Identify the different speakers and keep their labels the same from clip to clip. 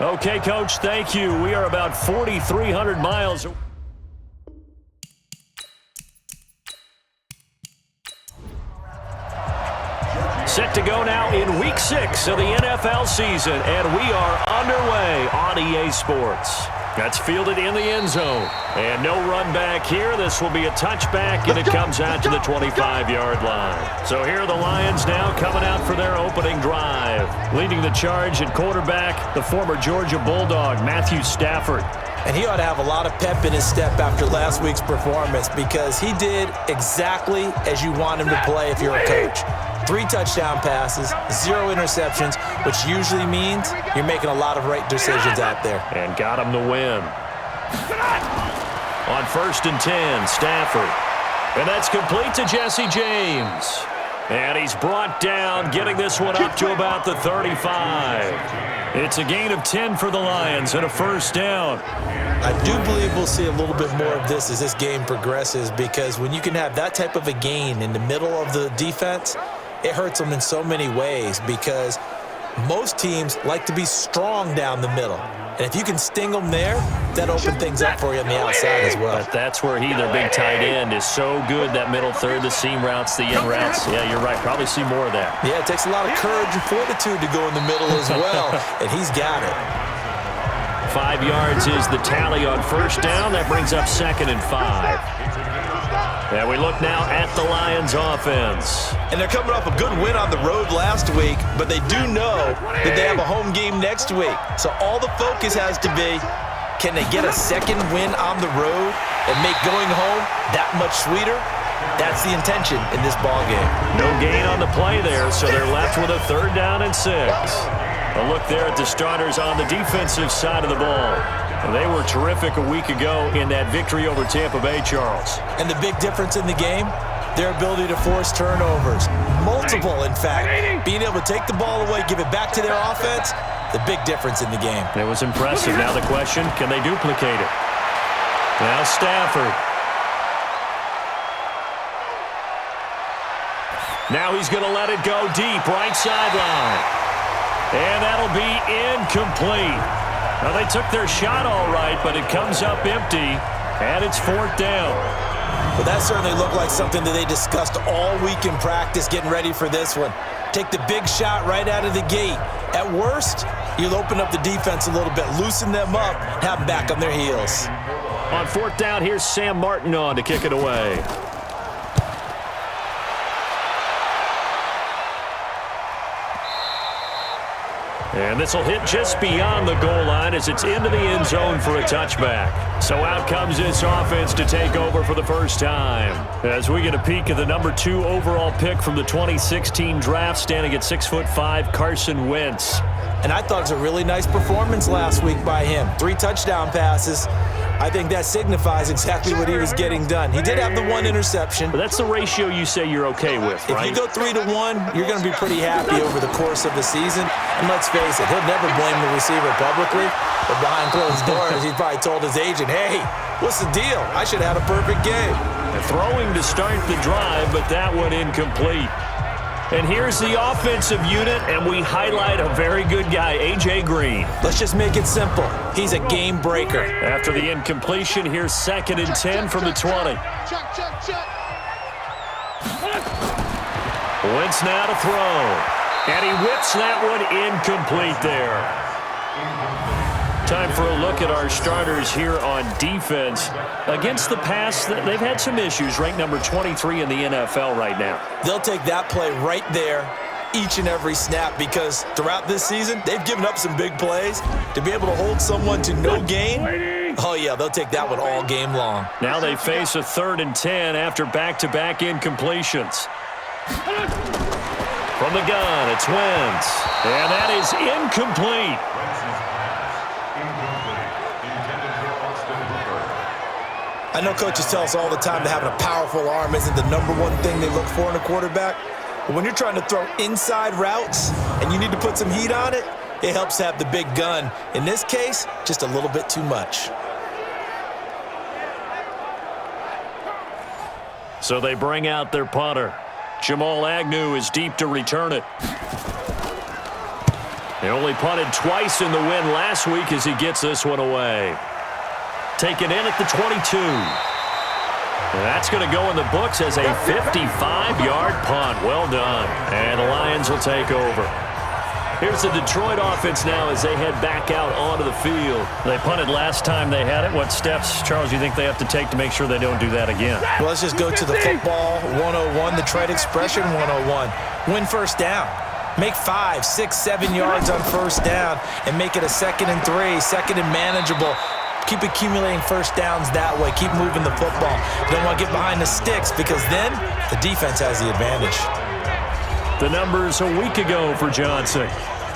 Speaker 1: Okay, Coach, thank you. We are about 4,300 miles. Set to go now in Week 6 of the NFL season, and we are underway on EA Sports. That's fielded in the end zone. And no run back here. This will be a touchback, and it comes out to the 25-yard line. So here are the Lions now coming out for their opening drive. Leading the charge at quarterback, the former Georgia Bulldog, Matthew Stafford.
Speaker 2: And he ought to have a lot of pep in his step after last week's performance because he did exactly as you want him to play if you're a coach. 3 touchdown passes, 0 interceptions, which usually means you're making a lot of right decisions out there.
Speaker 1: And got him the win. On 1st and 10, Stafford. And that's complete to Jesse James. And he's brought down, getting this one up to about the 35. It's a gain of 10 for the Lions and a first down.
Speaker 2: I do believe we'll see a little bit more of this as this game progresses because when you can have that type of a gain in the middle of the defense, it hurts them in so many ways because most teams like to be strong down the middle. And if you can sting them there, that opens things up for you on the outside as well.
Speaker 1: But that's where their big tight end, is so good, that middle third, the seam routes, the in routes. Yeah, you're right. Probably see more of that.
Speaker 2: Yeah, it takes a lot of courage and fortitude to go in the middle as well, and he's got it.
Speaker 1: 5 yards is the tally on first down. That brings up 2nd and 5. And we look now at the Lions offense.
Speaker 2: And they're coming off a good win on the road last week, but they do know that they have a home game next week. So all the focus has to be, can they get a second win on the road and make going home that much sweeter? That's the intention in this ball game.
Speaker 1: No gain on the play there, so they're left with a 3rd down and 6. A look there at the starters on the defensive side of the ball. They were terrific a week ago in that victory over Tampa Bay, Charles.
Speaker 2: And the big difference in the game, their ability to force turnovers. Multiple, in fact. Being able to take the ball away, give it back to their offense, the big difference in the game.
Speaker 1: It was impressive. Now the question, can they duplicate it? Now Stafford. Now he's going to let it go deep, right sideline. And that'll be incomplete. Now, they took their shot all right, but it comes up empty, and it's 4th down.
Speaker 2: Well, that certainly looked like something that they discussed all week in practice getting ready for this one. Take the big shot right out of the gate. At worst, you'll open up the defense a little bit, loosen them up, have them back on their heels.
Speaker 1: On 4th down, here's Sam Martin on to kick it away. And this will hit just beyond the goal line as it's into the end zone for a touchback. So out comes this offense to take over for the first time. As we get a peek at the number 2 overall pick from the 2016 draft, standing at 6'5", Carson Wentz.
Speaker 2: And I thought it was a really nice performance last week by him. 3 touchdown passes. I think that signifies exactly what he was getting done. He did have the 1 interception.
Speaker 1: But that's the ratio you say you're okay with, right?
Speaker 2: If you go 3-to-1, you're going to be pretty happy over the course of the season. And let's face it, he'll never blame the receiver publicly. But behind closed doors, he's probably told his agent, hey, what's the deal? I should have had a perfect game.
Speaker 1: Throwing to start the drive, but that one incomplete. And here's the offensive unit, and we highlight a very good guy, A.J. Green.
Speaker 2: Let's just make it simple. He's a game breaker.
Speaker 1: After the incompletion, here's 2nd and 10 from the 20. Wentz now to throw. And he whips that one incomplete there. Time for a look at our starters here on defense. Against the pass, they've had some issues, ranked number 23 in the NFL right now.
Speaker 2: They'll take that play right there each and every snap because throughout this season, they've given up some big plays. To be able to hold someone to no gain, oh yeah, they'll take that one all game long.
Speaker 1: Now they face a 3rd and 10 after back-to-back incompletions. From the gun, it's Wentz. And that is incomplete.
Speaker 2: I know coaches tell us all the time that having a powerful arm isn't the number 1 thing they look for in a quarterback. But when you're trying to throw inside routes and you need to put some heat on it, it helps to have the big gun. In this case, just a little bit too much.
Speaker 1: So they bring out their punter. Jamal Agnew is deep to return it. He only punted twice in the win last week as he gets this one away. Taken in at the 22. And that's going to go in the books as a 55-yard punt. Well done. And the Lions will take over. Here's the Detroit offense now as they head back out onto the field. They punted last time they had it. What steps, Charles, do you think they have to take to make sure they don't do that again?
Speaker 2: Well, let's just go to the football 101, the trade expression 101. Win first down. Make 5, 6, 7 yards on first down and make it a 2nd and 3, 2nd and manageable. Keep accumulating first downs that way. Keep moving the football. You don't want to get behind the sticks because then the defense has the advantage.
Speaker 1: The numbers a week ago for Johnson.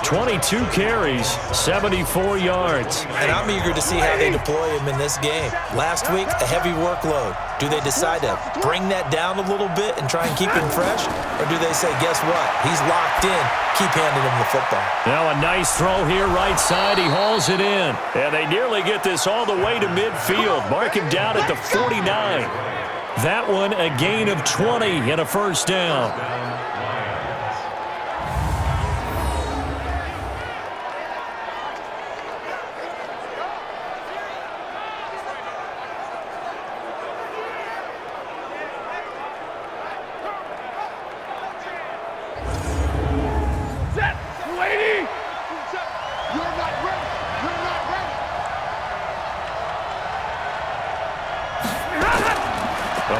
Speaker 1: 22 carries, 74 yards.
Speaker 2: And I'm eager to see how they deploy him in this game. Last week, a heavy workload. Do they decide to bring that down a little bit and try and keep him fresh? Or do they say, guess what? He's locked in. Keep handing him the football.
Speaker 1: Now a nice throw here, right side. He hauls it in. And they nearly get this all the way to midfield. Mark him down at the 49. That one a gain of 20 and a first down.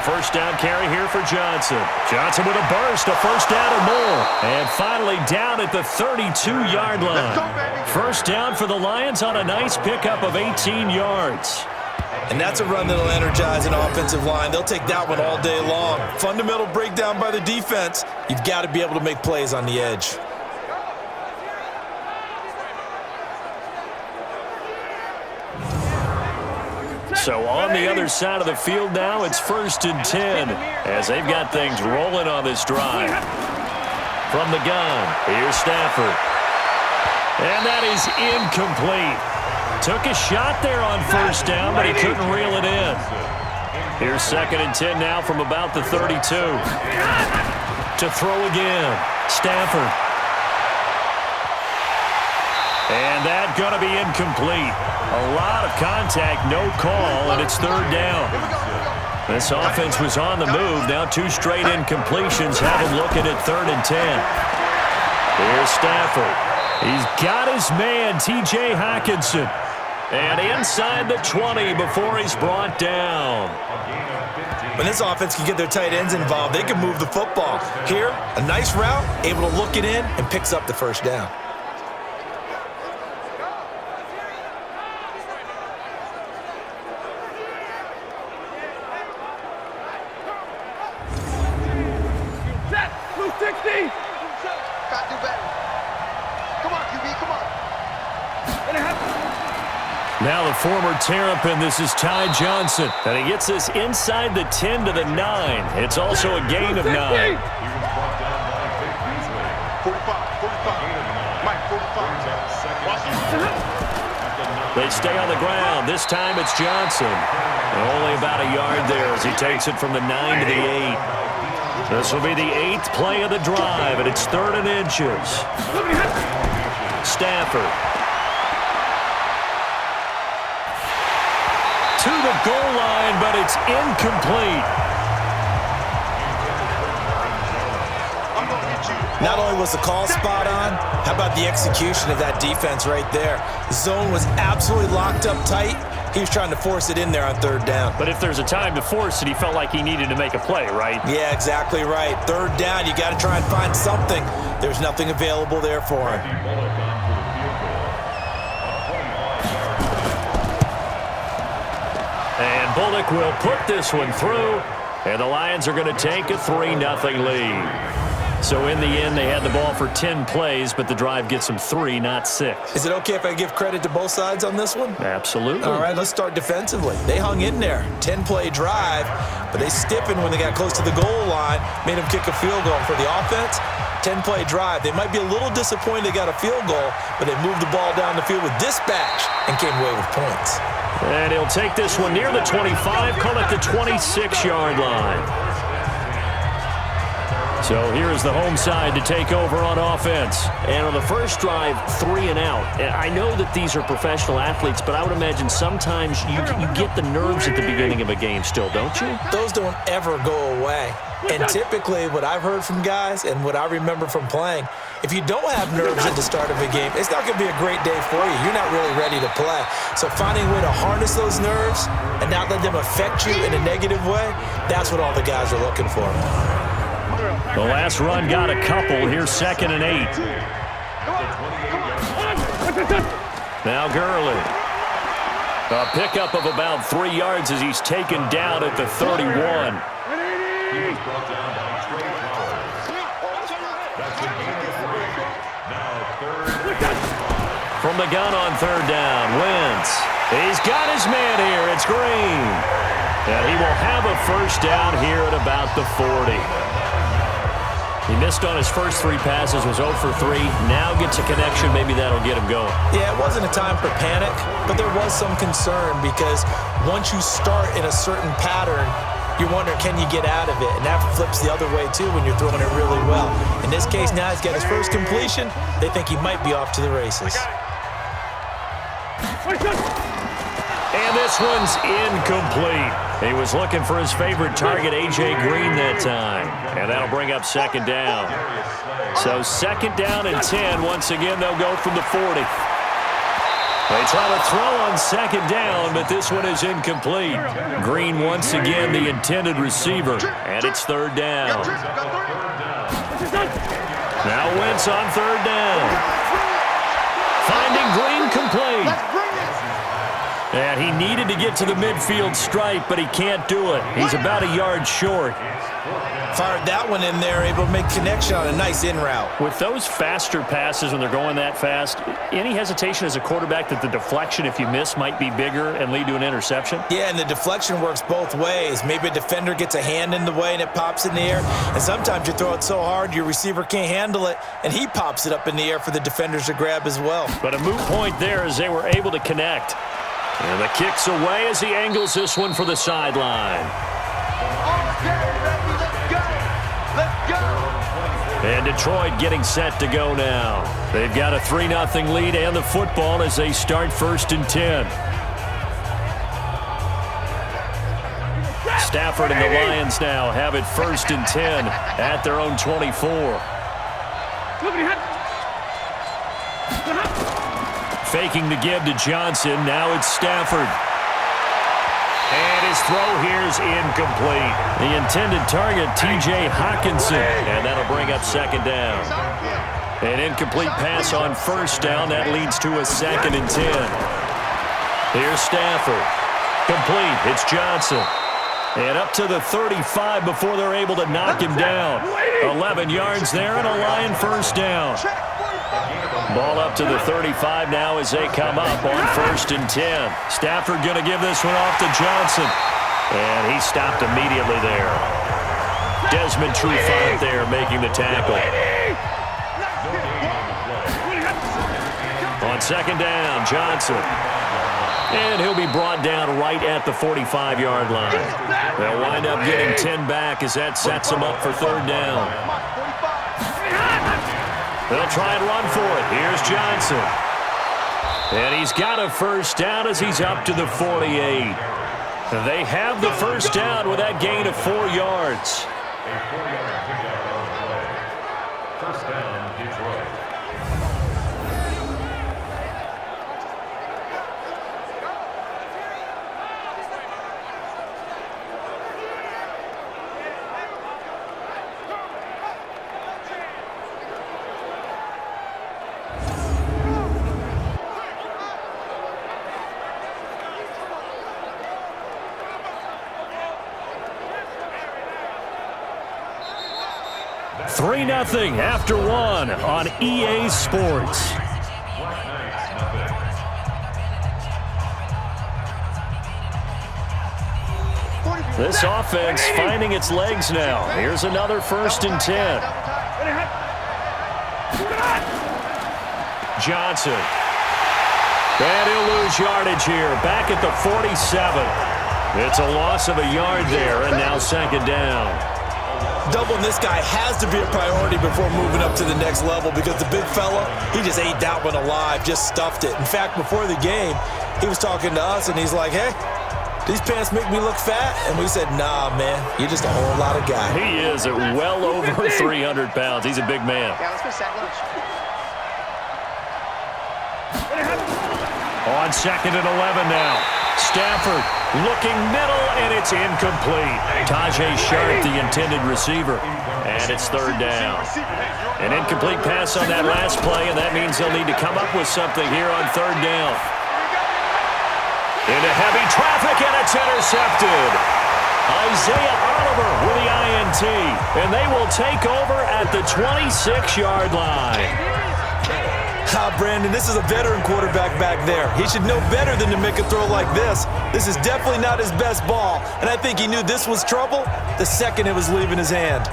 Speaker 1: First down carry here for Johnson. Johnson with a burst, a first down or more. And finally down at the 32-yard line. First down for the Lions on a nice pickup of 18 yards.
Speaker 2: And that's a run that'll energize an offensive line. They'll take that one all day long. Fundamental breakdown by the defense. You've got to be able to make plays on the edge.
Speaker 1: So on the other side of the field now, it's 1st and 10 as they've got things rolling on this drive. From the gun, here's Stafford. And that is incomplete. Took a shot there on first down, but he couldn't reel it in. Here's 2nd and 10 now from about the 32. To throw again, Stafford. And that's going to be incomplete. A lot of contact, no call, and it's 3rd down. This offense was on the move. Now 2 straight incompletions have him looking at 3rd and 10. Here's Stafford. He's got his man, T.J. Hockenson. And inside the 20 before he's brought down.
Speaker 2: When this offense can get their tight ends involved, they can move the football. Here, a nice route, able to look it in, and picks up the first down.
Speaker 1: Now the former Terrapin, this is Ty Johnson. And he gets this inside the 10 to the 9. It's also a gain of 9. They stay on the ground. This time it's Johnson. And only about a yard there as he takes it from the 9 to the 8. This will be the 8th play of the drive, and it's 3rd and inches. Stafford. To the goal line, but it's incomplete.
Speaker 2: Not only was the call spot on, how about the execution of that defense right there? The zone was absolutely locked up tight. He was trying to force it in there on 3rd down.
Speaker 1: But if there's a time to force it, he felt like he needed to make a play, right?
Speaker 2: Yeah, exactly right. 3rd down, you got to try and find something. There's nothing available there for him.
Speaker 1: And Bullock will put this one through, and the Lions are going to take a 3-0 lead. So in the end, they had the ball for 10 plays, but the drive gets them 3, not 6.
Speaker 2: Is it okay if I give credit to both sides on this one?
Speaker 1: Absolutely.
Speaker 2: All right, let's start defensively. They hung in there. 10-play drive, but they stiffened when they got close to the goal line, made them kick a field goal. For the offense, 10-play drive. They might be a little disappointed they got a field goal, but they moved the ball down the field with dispatch and came away with points.
Speaker 1: And he'll take this one near the 25, call it the 26-yard line. So here's the home side to take over on offense.
Speaker 3: And on the first drive, 3 and out. I know that these are professional athletes, but I would imagine sometimes you get the nerves at the beginning of a game still, don't you?
Speaker 2: Those don't ever go away. And typically what I've heard from guys and what I remember from playing, if you don't have nerves at the start of a game, it's not going to be a great day for you. You're not really ready to play. So finding a way to harness those nerves and not let them affect you in a negative way, that's what all the guys are looking for.
Speaker 1: The last run got a couple. Here's 2nd and 8. Now Gurley. A pickup of about 3 yards as he's taken down at the 31. From the gun on 3rd down, Wentz. He's got his man here. It's Green. And he will have a first down here at about the 40. He missed on his first 3 passes, was 0 for 3. Now gets a connection. Maybe that'll get him going.
Speaker 2: Yeah, it wasn't a time for panic, but there was some concern because once you start in a certain pattern, you're wondering, can you get out of it? And that flips the other way, too, when you're throwing it really well. In this case, now he's got his first completion. They think he might be off to the races.
Speaker 1: And this one's incomplete. He was looking for his favorite target, A.J. Green, that time. And that'll bring up 2nd down. So 2nd down and 10. Once again, they'll go from the 40. They try to throw on 2nd down, but this one is incomplete. Green once again the intended receiver, and it's 3rd down. Now Wentz on 3rd down. Finding Green complete. And he needed to get to the midfield stripe, but he can't do it. He's about a yard short.
Speaker 2: Fired that one in there, able to make connection on a nice in route.
Speaker 1: With those faster passes when they're going that fast, any hesitation as a quarterback that the deflection, if you miss, might be bigger and lead to an interception?
Speaker 2: Yeah, and the deflection works both ways. Maybe a defender gets a hand in the way and it pops in the air. And sometimes you throw it so hard your receiver can't handle it, and he pops it up in the air for the defenders to grab as well.
Speaker 1: But a moot point there as they were able to connect. And the kick's away as he angles this one for the sideline. And Detroit getting set to go now. They've got a 3-0 lead and the football as they start 1st and 10. Stafford and the Lions now have it 1st and 10 at their own 24. Faking the give to Johnson. Now it's Stafford. And his throw here is incomplete. The intended target, T.J. Hawkinson. And that'll bring up 2nd down. An incomplete pass on 1st down. That leads to a 2nd and 10. Here's Stafford. Complete. It's Johnson. And up to the 35 before they're able to knock him down. 11 yards there and a Lion first down. Ball up to the 35 now as they come up on 1st and 10. Stafford going to give this one off to Johnson. And he stopped immediately there. Desmond Trufant there making the tackle. On 2nd down, Johnson. And he'll be brought down right at the 45-yard line. They'll wind up getting 10 back as that sets them up for 3rd down. They'll try and run for it. Here's Johnson. And he's got a first down as he's up to the 48. They have the first down with that gain of 4 yards.
Speaker 4: First down, Detroit.
Speaker 1: Three 0 after 1 on EA Sports. This offense finding its legs now. Here's another 1st and 10. Johnson. And he'll lose yardage here. Back at the 47. It's a loss of a yard there, and now 2nd down.
Speaker 2: Doubling this guy has to be a priority before moving up to the next level because the big fella, he just ate that one alive, just stuffed it. In fact, before the game, he was talking to us, and he's like, hey, these pants make me look fat? And we said, nah, man, you're just a whole lot of guy.
Speaker 3: He is at well over 300 pounds. He's a big man.
Speaker 5: Yeah, let's go set lunch.
Speaker 1: On 2nd and 11 now. Stafford looking middle, and it's incomplete. Tajay Sharp, the intended receiver, and it's 3rd down. An incomplete pass on that last play, and that means they'll need to come up with something here on 3rd down. Into heavy traffic, and it's intercepted. Isaiah Oliver with the INT, and they will take over at the 26-yard line.
Speaker 2: Brandon, this is a veteran quarterback back there. He should know better than to make a throw like this. This is definitely not his best ball, and I think he knew this was trouble the second it was leaving his hand.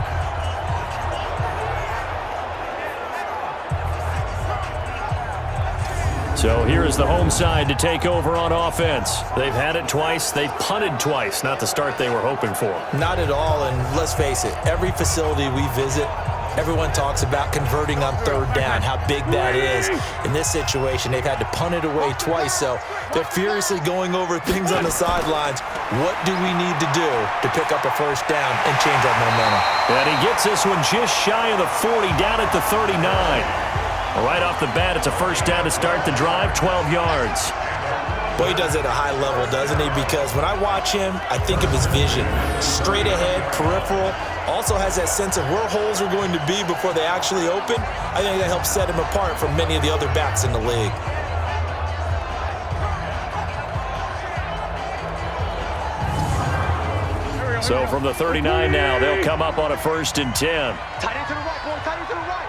Speaker 1: So here is the home side to take over on offense. They've had it twice. They've punted twice. Not the start they were hoping for.
Speaker 2: Not at all, and let's face it, every facility we visit, everyone talks about converting on 3rd down, how big that is. In this situation, they've had to punt it away twice, so they're furiously going over things on the sidelines. What do we need to do to pick up a 1st down and change our momentum?
Speaker 1: And he gets this one just shy of the 40, down at the 39. Right off the bat, it's a 1st down to start the drive, 12 yards.
Speaker 2: Boy, he does it at a high level, doesn't he? Because when I watch him, I think of his vision. Straight ahead, peripheral, also has that sense of where holes are going to be before they actually open. I think that helps set him apart from many of the other backs in the league.
Speaker 1: So from the 39 now, they'll come up on a 1st and 10.
Speaker 5: Tight end to the right, boy. Tight end to the right.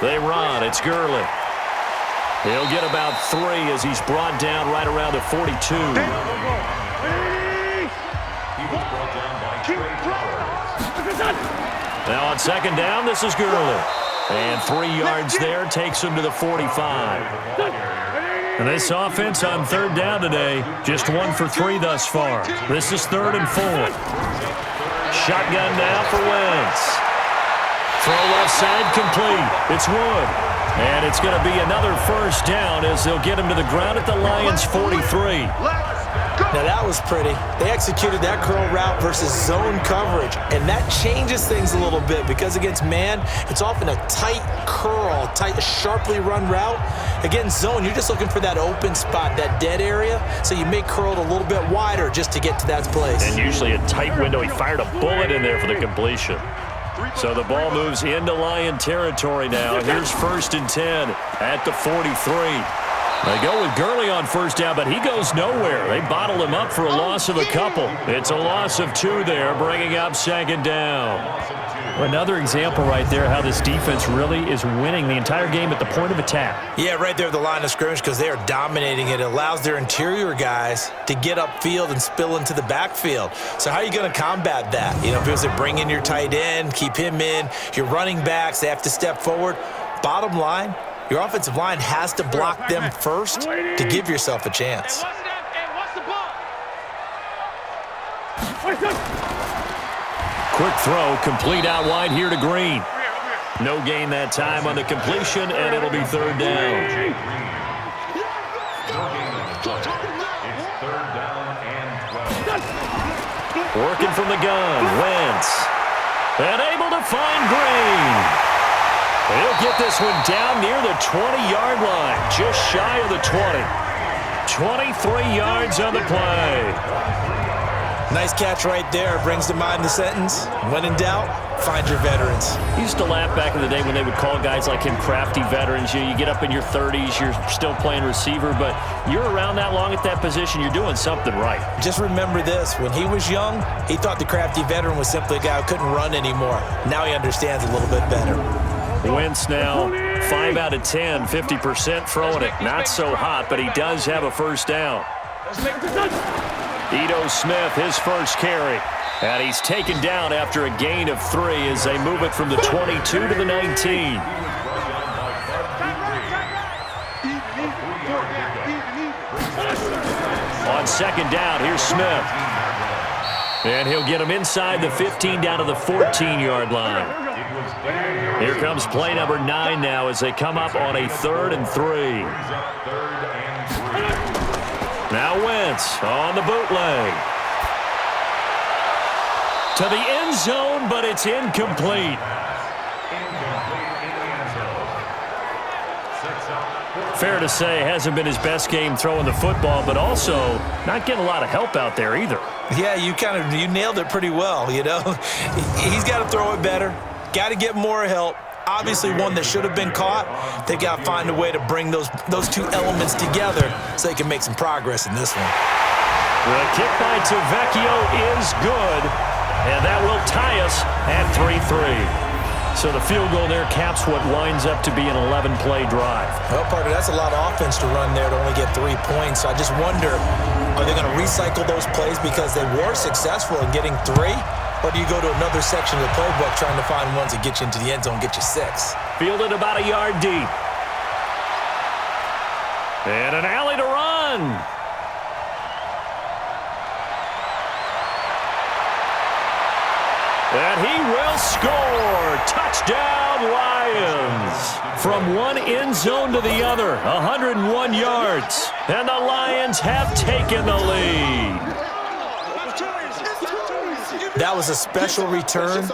Speaker 1: They run. It's Gurley. He'll get about 3 as he's brought down right around the 42. Now on 2nd down, this is Gurley. And 3 yards there takes him to the 45. And this offense on 3rd down today, just 1 for 3 thus far. This is 3rd and 4. Shotgun now for Wentz. Throw left side complete. It's Wood. And it's going to be another 1st down as they'll get him to the ground at the Lions' 43.
Speaker 2: Now that was pretty. They executed that curl route versus zone coverage, and that changes things a little bit because against man, it's often a tight curl, tight, sharply run route. Against zone, you're just looking for that open spot, that dead area, so you make curl a little bit wider just to get to that place.
Speaker 1: And usually a tight window. He fired a bullet in there for the completion. So the ball moves into Lion territory now. Here's 1st and 10 at the 43. They go with Gurley on 1st down, but he goes nowhere. They bottle him up for a loss of a couple. It's a loss of 2 there, bringing up 2nd down. Another example right there how this defense really is winning the entire game at the point of attack.
Speaker 2: Yeah, right there at the line of scrimmage because they are dominating it. It allows their interior guys to get upfield and spill into the backfield. So how are you going to combat that? You know, because they bring in your tight end, keep him in. Your running backs, they have to step forward. Bottom line, your offensive line has to block them first to give yourself a chance.
Speaker 1: Quick throw, complete out wide here to Green. No gain that time on the completion, and it'll be 3rd down. Working from the gun, Wentz. And able to find Green. He'll get this one down near the 20-yard line, just shy of the 20. 23 yards on the play.
Speaker 2: Nice catch right there. Brings to mind the sentence, when in doubt, find your veterans.
Speaker 3: He used to laugh back in the day when they would call guys like him crafty veterans. You get up in your 30s, you're still playing receiver, but you're around that long at that position, you're doing something right.
Speaker 2: Just remember this. When he was young, he thought the crafty veteran was simply a guy who couldn't run anymore. Now he understands a little bit better.
Speaker 1: Wentz now 5 out of 10, 50% throwing it. Not so hot, but he does have a 1st down. Ito Smith, his 1st carry. And he's taken down after a gain of 3 as they move it from the 22 to the 19. On 2nd down, here's Smith. And he'll get him inside the 15 down to the 14-yard line. Here comes play number 9 now as they come up on a 3rd and 3. Now Wentz on the bootleg. To the end zone, but it's incomplete. Fair to say, hasn't been his best game throwing the football, but also not getting a lot of help out there either.
Speaker 2: Yeah, you nailed it pretty well, you know. He's got to throw it better, got to get more help. Obviously one that should have been caught. They got to find a way to bring those two elements together so they can make some progress in this one.
Speaker 1: The kick by Tavecchio is good, and that will tie us at 3-3. So the field goal there caps what winds up to be an 11-play drive.
Speaker 2: Well, Parker, that's a lot of offense to run there to only get 3 points. So I just wonder, are they going to recycle those plays because they were successful in getting 3? Or do you go to another section of the playbook trying to find ones that get you into the end zone, get you 6?
Speaker 1: Fielded about a yard deep. And an alley to run. And he will score. Touchdown, Lions. From one end zone to the other, 101 yards. And the Lions have taken the lead.
Speaker 2: That was a special return,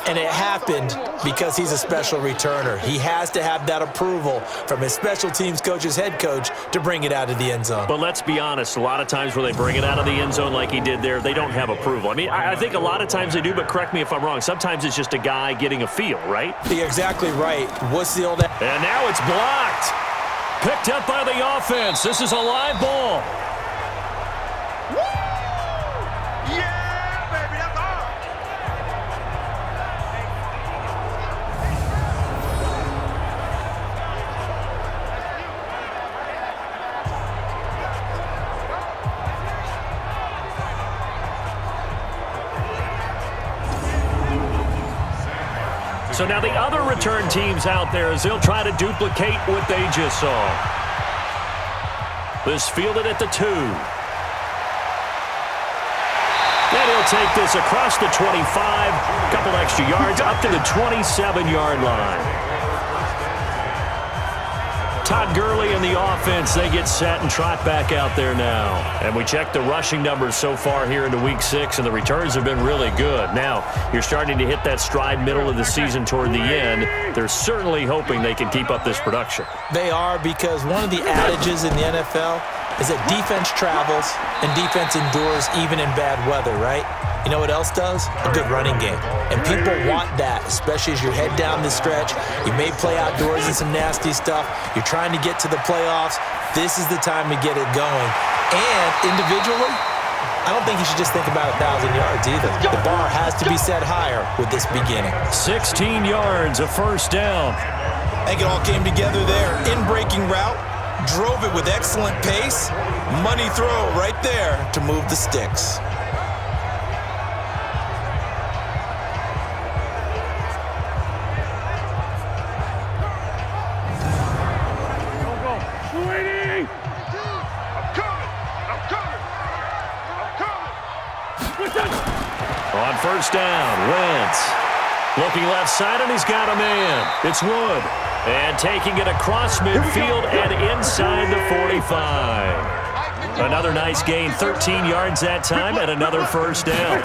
Speaker 2: and it happened because he's a special returner. He has to have that approval from his special teams coach's head coach to bring it out of the end zone.
Speaker 1: But let's be honest, a lot of times where they bring it out of the end zone like he did there, they don't have approval. I mean, I think a lot of times they do, but correct me if I'm wrong. Sometimes it's just a guy getting a feel, right?
Speaker 2: You're exactly right. What's the old...
Speaker 1: And now it's blocked. Picked up by the offense. This is a live ball. So now the other return teams out there as they'll try to duplicate what they just saw. This fielded at the 2. And he'll take this across the 25, a couple extra yards, up to the 27-yard line. Todd Gurley and the offense, they get set and trot back out there now. And we check the rushing numbers so far here into Week 6, and the returns have been really good. Now, you're starting to hit that stride middle of the season toward the end. They're certainly hoping they can keep up this production.
Speaker 2: They are, because one of the adages in the NFL is that defense travels and defense endures even in bad weather, right? You know what else does? A good running game. And people want that, especially as you head down the stretch. You may play outdoors in some nasty stuff. You're trying to get to the playoffs. This is the time to get it going. And individually, I don't think you should just think about 1,000 yards either. The bar has to be set higher with this beginning.
Speaker 1: 16 yards, a first down.
Speaker 2: I think it all came together there. In-breaking route, drove it with excellent pace. Money throw right there to move the sticks.
Speaker 1: On first down, Wentz. Looking left side, and he's got a man. It's Wood. And taking it across midfield and inside the 45. Another nice gain, 13 yards that time, and another first down.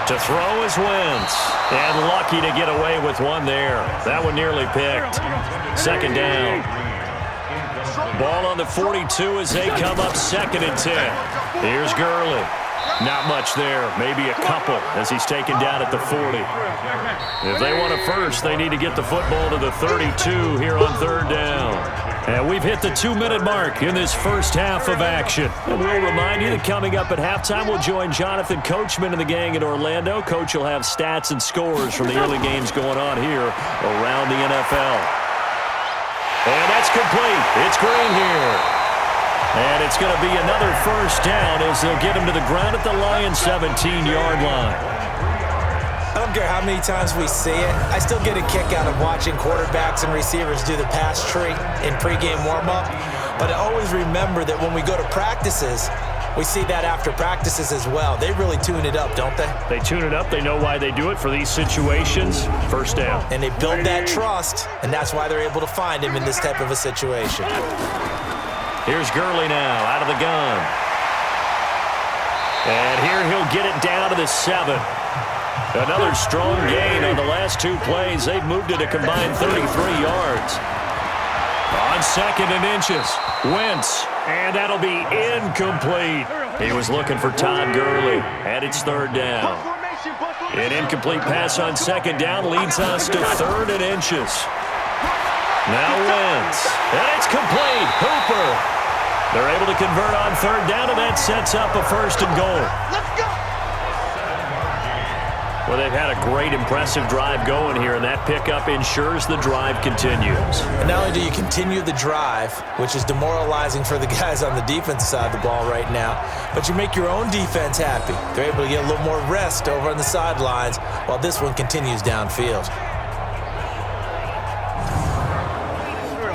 Speaker 1: To throw is Wentz. And lucky to get away with one there. That one nearly picked. Second down. Ball on the 42 as they come up 2nd and 10. Here's Gurley. Not much there, maybe a couple as he's taken down at the 40. If they want a first, they need to get the football to the 32 here on 3rd down. And we've hit the 2-minute mark in this first half of action. And we'll remind you that coming up at halftime, we'll join Jonathan Coachman and the gang in Orlando. Coach will have stats and scores from the early games going on here around the NFL. And that's complete. It's Green here. And it's going to be another first down as they'll get him to the ground at the Lions' 17-yard line.
Speaker 2: I don't care how many times we see it. I still get a kick out of watching quarterbacks and receivers do the pass tree in pregame warm-up. But I always remember that when we go to practices, We see that after practices as well. They really tune it up, don't they?
Speaker 3: They tune it up. They know why they do it for these situations. First down.
Speaker 2: And they build that trust, and that's why they're able to find him in this type of a situation.
Speaker 1: Here's Gurley now out of the gun. And here he'll get it down to the 7. Another strong gain on the last 2 plays. They've moved it a combined 33 yards. On 2nd and inches, Wentz, and that'll be incomplete. He was looking for Todd Gurley, and it's 3rd down. An incomplete pass on 2nd down leads us to 3rd and inches. Now Wentz, and it's complete. Hooper. They're able to convert on 3rd down, and that sets up a 1st and goal.
Speaker 5: Let's go.
Speaker 1: Well, they've had a great, impressive drive going here, and that pickup ensures the drive continues.
Speaker 2: And not only do you continue the drive, which is demoralizing for the guys on the defensive side of the ball right now, but you make your own defense happy. They're able to get a little more rest over on the sidelines while this one continues downfield.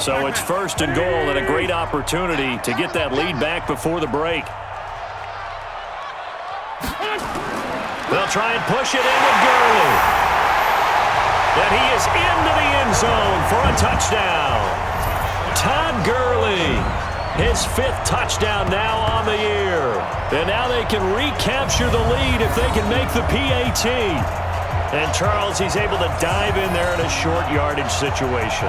Speaker 1: So it's 1st and goal and a great opportunity to get that lead back before the break. They'll try and push it in with Gurley. And he is into the end zone for a touchdown. Todd Gurley, his 5th touchdown now on the year. And now they can recapture the lead if they can make the PAT. And Charles, he's able to dive in there in a short yardage situation.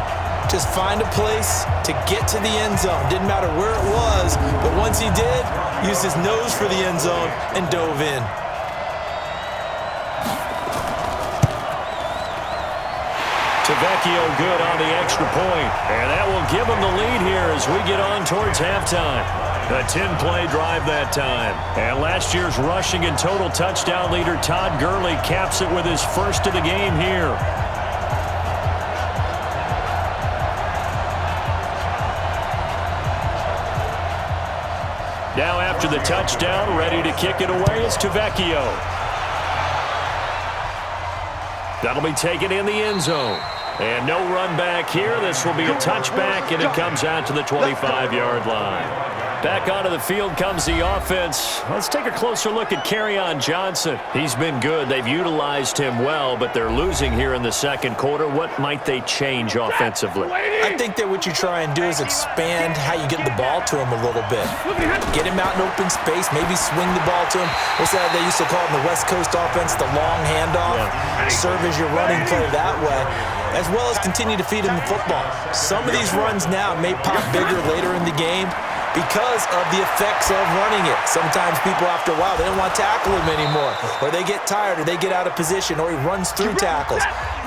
Speaker 2: Just find a place to get to the end zone. Didn't matter where it was, but once he did, used his nose for the end zone and dove in.
Speaker 1: Vecchio good on the extra point, and that will give them the lead here as we get on towards halftime. A 10-play drive that time. And last year's rushing and total touchdown leader Todd Gurley caps it with his 1st of the game here. Now after the touchdown, ready to kick it away is Vecchio. That'll be taken in the end zone. And no run back here. This will be a touchback, and it comes out to the 25-yard line. Back onto the field comes the offense. Let's take a closer look at Kerryon Johnson. He's been good. They've utilized him well, but they're losing here in the 2nd quarter. What might they change offensively?
Speaker 2: I think that what you try and do is expand how you get the ball to him a little bit. Get him out in open space, maybe swing the ball to him. What's that they used to call it in the West Coast offense, the long handoff? Yeah. Serve as your running play that way, as well as continue to feed him the football. Some of these runs now may pop bigger later in the game because of the effects of running it. Sometimes people, after a while, they don't want to tackle him anymore, or they get tired, or they get out of position, or he runs through tackles.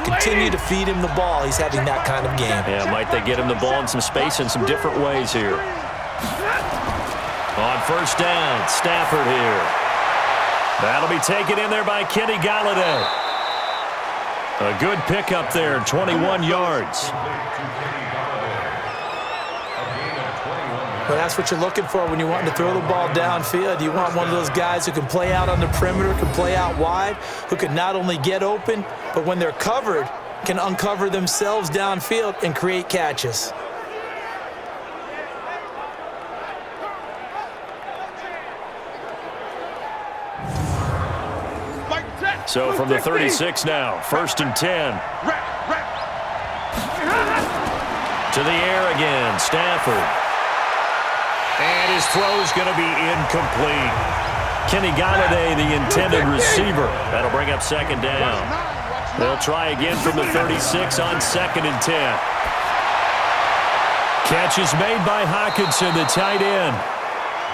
Speaker 2: Continue to feed him the ball. He's having that kind of game.
Speaker 1: Yeah, might they get him the ball in some space in some different ways here. On 1st down, Stafford here. That'll be taken in there by Kenny Golladay. A good pickup there, 21 yards.
Speaker 2: Well, that's what you're looking for when you want to throw the ball downfield. You want one of those guys who can play out on the perimeter, can play out wide, who can not only get open, but when they're covered, can uncover themselves downfield and create catches.
Speaker 1: So from the 36 now, 1st and 10. To the air again, Stafford. And his throw's going to be incomplete. Kenny Golladay, the intended receiver. That'll bring up 2nd down. They'll try again from the 36 on 2nd and 10. Catch is made by Hockenson, the tight end.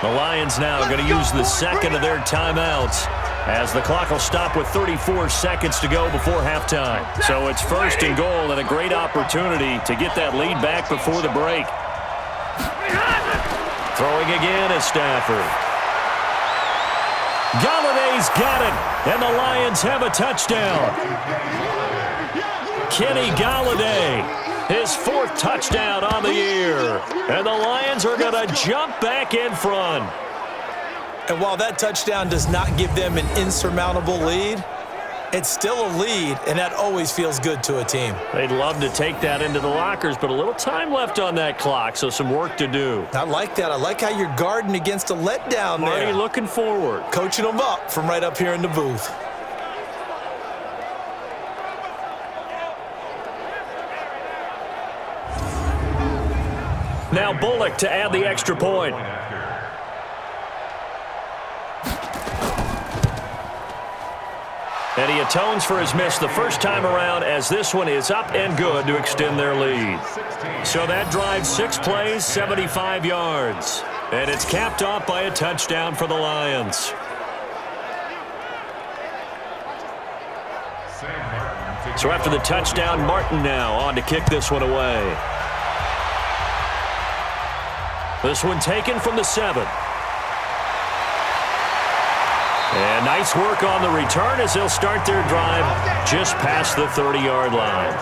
Speaker 1: The Lions now are going to use the 2nd of their timeouts, as the clock will stop with 34 seconds to go before halftime. So it's 1st and goal, and a great opportunity to get that lead back before the break. Throwing again is Stafford. Galladay's got it, and the Lions have a touchdown. Kenny Golladay, his 4th touchdown on the year. And the Lions are going to jump back in front.
Speaker 2: And while that touchdown does not give them an insurmountable lead, It's still a lead, and that always feels good to a team.
Speaker 3: They'd love to take that into the lockers, but a little time left on that clock, so some work to do.
Speaker 2: I like that. I like how you're guarding against a letdown there.
Speaker 3: Already looking forward.
Speaker 2: Coaching them up from right up here in the booth.
Speaker 1: Now Bullock to add the extra point. And he atones for his miss the first time around, as this one is up and good to extend their lead. So that drives 6 plays, 75 yards. And it's capped off by a touchdown for the Lions. So after the touchdown, Martin now on to kick this one away. This one taken from the 7. And nice work on the return as they'll start their drive just past the 30-yard line.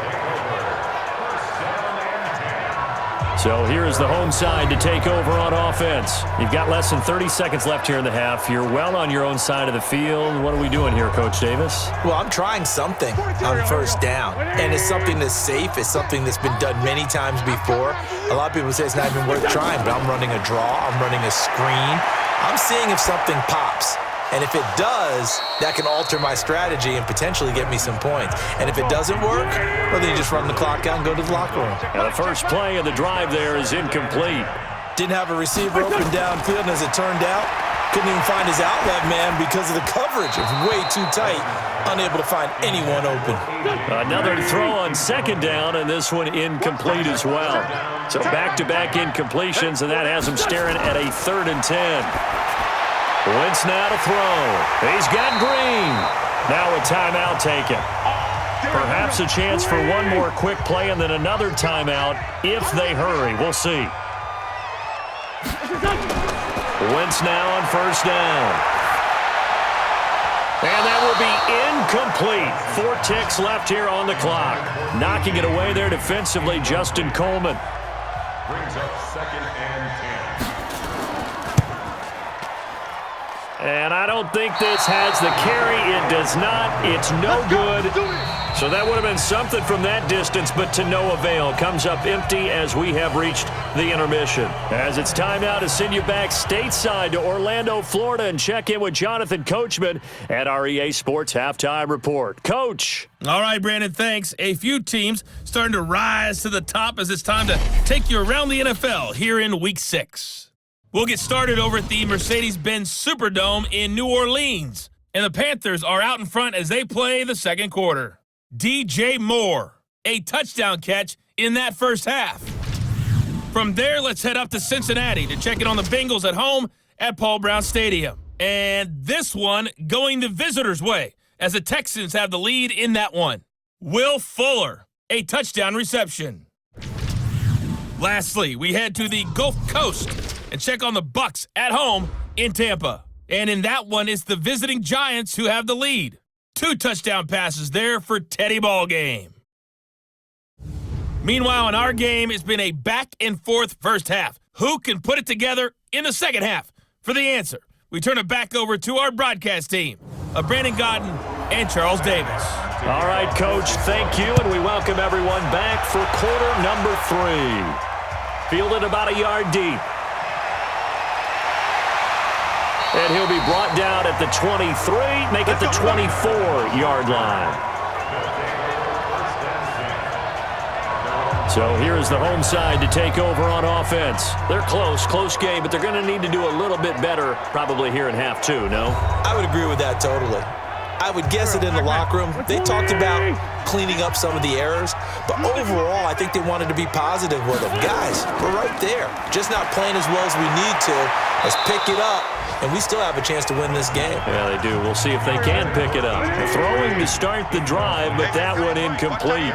Speaker 1: So here is the home side to take over on offense. You've got less than 30 seconds left here in the half. You're well on your own side of the field. What are we doing here, Coach Davis?
Speaker 2: Well, I'm trying something on first down, and it's something that's safe. It's something that's been done many times before. A lot of people say it's not even worth trying, but I'm running a draw. I'm running a screen. I'm seeing if something pops. And if it does, that can alter my strategy and potentially get me some points. And if it doesn't work, well, then you just run the clock out and go to the locker room.
Speaker 1: And the first play of the drive there is incomplete.
Speaker 2: Didn't have a receiver open downfield, and as it turned out, couldn't even find his outlet man because of the coverage. It was way too tight, unable to find anyone open.
Speaker 1: Another throw on second down, and this one incomplete as well. So back-to-back incompletions, and that has him staring at a 3rd and 10. Wentz now to throw. He's got Green. Now a timeout taken. Perhaps a chance for one more quick play and then another timeout if they hurry. We'll see. Wentz now on first down. And that will be incomplete. 4 ticks left here on the clock. Knocking it away there defensively, Justin Coleman.
Speaker 4: Brings up 2nd and 10.
Speaker 1: And I don't think this has the carry. It does not. It's no good. So that would have been something from that distance, but to no avail. Comes up empty as we have reached the intermission. As it's time now to send you back stateside to Orlando, Florida, and check in with Jonathan Coachman at our EA Sports Halftime Report. Coach.
Speaker 6: All right, Brandon, thanks. A few teams starting to rise to the top as it's time to take you around the NFL here in Week 6. We'll get started over at the Mercedes-Benz Superdome in New Orleans. And the Panthers are out in front as they play the second quarter. DJ Moore, a touchdown catch in that first half. From there, let's head up to Cincinnati to check in on the Bengals at home at Paul Brown Stadium. And this one going the visitors' way as the Texans have the lead in that one. Will Fuller, a touchdown reception. Lastly, we head to the Gulf Coast and check on the Bucs at home in Tampa. And in that one, it's the visiting Giants who have the lead. 2 touchdown passes there for Teddy Ballgame. Meanwhile, in our game, it's been a back-and-forth first half. Who can put it together in the second half? For the answer, we turn it back over to our broadcast team of Brandon Godden and Charles Davis.
Speaker 1: All right, Coach, thank you, and we welcome everyone back for quarter number 3. Fielded about a yard deep. And he'll be brought down at the 23, make it the 24-yard line. So here's the home side to take over on offense. They're close game, but they're going to need to do a little bit better probably here in half 2, no?
Speaker 2: I would agree with that totally. I would guess it in the locker room. They talked about cleaning up some of the errors, but overall, I think they wanted to be positive with them. Guys, we're right there. Just not playing as well as we need to. Let's pick it up, and we still have a chance to win this game.
Speaker 1: Yeah, they do. We'll see if they can pick it up. Throwing to start the drive, but that one incomplete.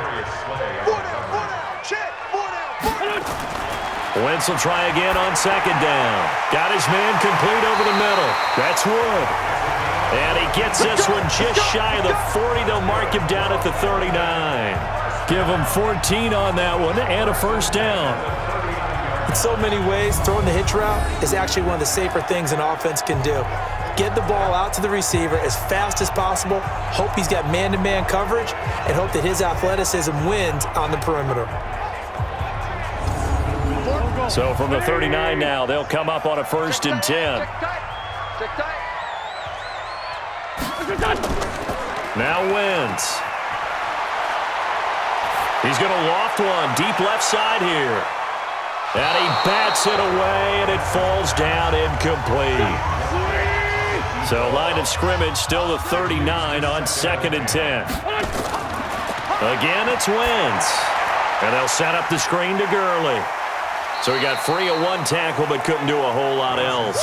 Speaker 1: Wentz will try again on second down. Got his man complete over the middle. That's Wood. And he gets this one just shy of the 40. They'll mark him down at the 39. Give him 14 on that one and a first down.
Speaker 2: In so many ways, throwing the hitch route is actually one of the safer things an offense can do. get the ball out to the receiver as fast as possible, hope he's got man-to-man coverage, and hope that his athleticism wins on the perimeter.
Speaker 3: So from the 39 now, they'll come up on a 1st and 10. Now Wentz. He's going to loft one deep left side here. And he bats it away, and it falls down incomplete. So line of scrimmage still the 39 on 2nd and 10. Again, it's Wentz. And they'll set up the screen to Gurley. So he got free of one tackle but couldn't do a whole lot else.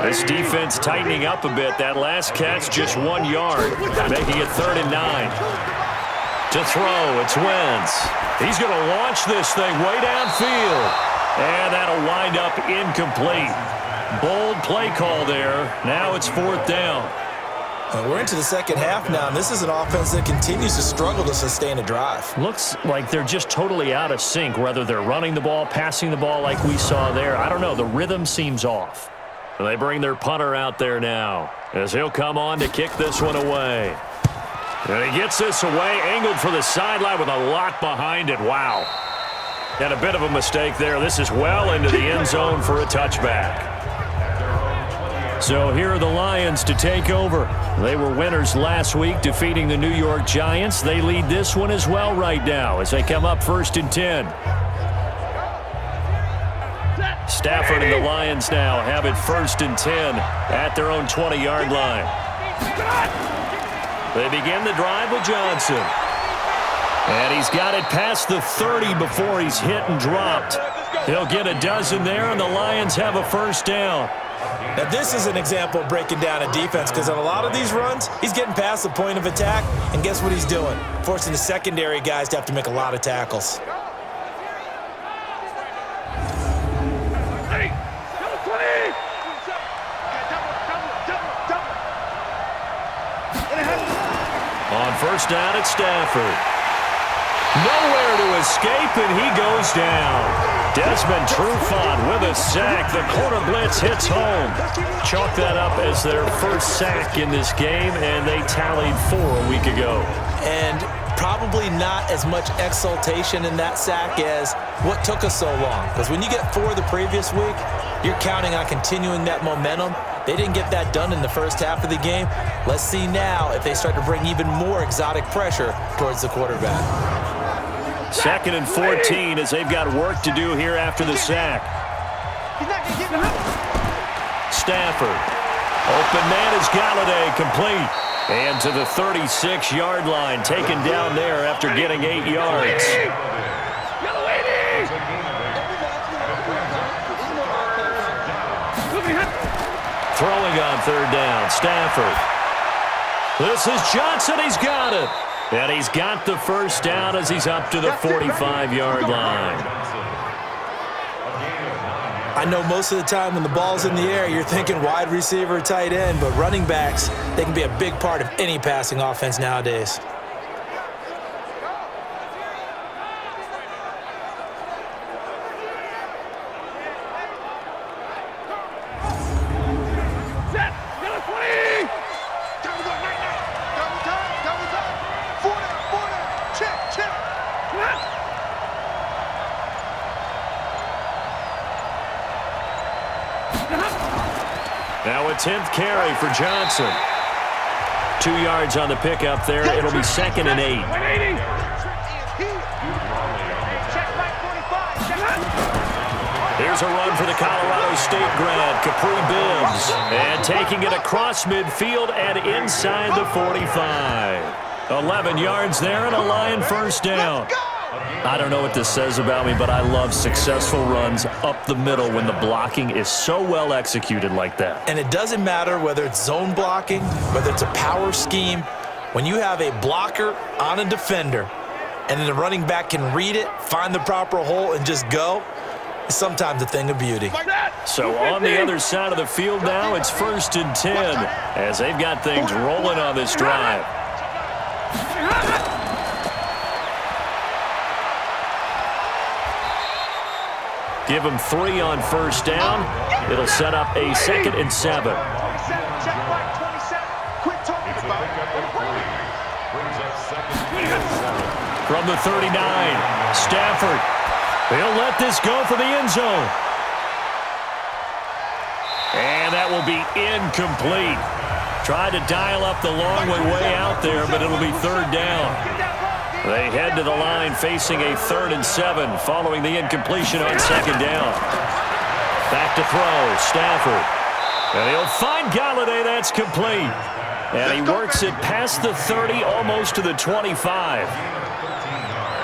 Speaker 3: This defense tightening up a bit. That last catch just 1 yard, making it 3rd and 9. To throw, it's Wentz. He's going to launch this thing way downfield. And that'll wind up incomplete. Bold play call there. Now it's 4th down.
Speaker 2: We're into the second half now, and this is an offense that continues to struggle to sustain a drive.
Speaker 3: Looks like they're just totally out of sync, whether they're running the ball, passing the ball like we saw there. I don't know. The rhythm seems off. They bring their punter out there now as he'll come on to kick this one away. And he gets this away, angled for the sideline with a lot behind it. Wow. And a bit of a mistake there. This is well into the end zone for a touchback. So here are the Lions to take over. They were winners last week, defeating the New York Giants. They lead this one as well right now as they come up 1st and 10. Stafford and the Lions now have it 1st and 10 at their own 20-yard line. They begin the drive with Johnson. And he's got it past the 30 before he's hit and dropped. He'll get a dozen there, and the Lions have a 1st down.
Speaker 2: Now, this is an example of breaking down a defense because on a lot of these runs, he's getting past the point of attack, and guess what he's doing? Forcing the secondary guys to have to make a lot of tackles.
Speaker 3: On 1st down, it's Stafford. Nowhere to escape, and he goes down. Desmond Trufant with a sack. The corner blitz hits home. Chalk that up as their 1st sack in this game, and they tallied 4 a week ago.
Speaker 2: And probably not as much exultation in that sack as what took us so long. Because when you get 4 the previous week, you're counting on continuing that momentum. They didn't get that done in the first half of the game. Let's see now if they start to bring even more exotic pressure towards the quarterback.
Speaker 3: 2nd and 14 as they've got work to do here after the sack. Stafford. Open man is Galladay, complete. And to the 36-yard line, taken down there after getting 8 yards. Throwing on 3rd down, Stafford. This is Johnson, he's got it. And he's got the 1st down as he's up to the 45-yard line.
Speaker 2: I know most of the time when the ball's in the air, you're thinking wide receiver, tight end, but running backs, they can be a big part of any passing offense nowadays.
Speaker 3: Now a 10th carry for Johnson. 2 yards on the pickup there. It'll be 2nd and 8. Here's a run for the Colorado State grad, Capri Bibbs. And taking it across midfield and inside the 45. 11 yards there and a Lion 1st down. I don't know what this says about me, but I love successful runs up the middle when the blocking is so well executed like that.
Speaker 2: And it doesn't matter whether it's zone blocking, whether it's a power scheme. When you have a blocker on a defender and then the running back can read it, find the proper hole, and just go, it's sometimes a thing of beauty.
Speaker 3: So on the other side of the field now, it's 1st and 10 as they've got things rolling on this drive. give him 3 on first down. It'll set up a 2nd and 7.
Speaker 5: 27, check back, 27. Quit talking about it.
Speaker 4: Brings up second and 7.
Speaker 3: From the 39, Stafford. He'll let this go for the end zone. And that will be incomplete. Tried to dial up the long way out there, but it'll be 3rd down. They head to the line facing a 3rd and 7 following the incompletion on 2nd down. Back to throw, Stafford. And he'll find Galladay. That's complete. And he works it past the 30, almost to the 25.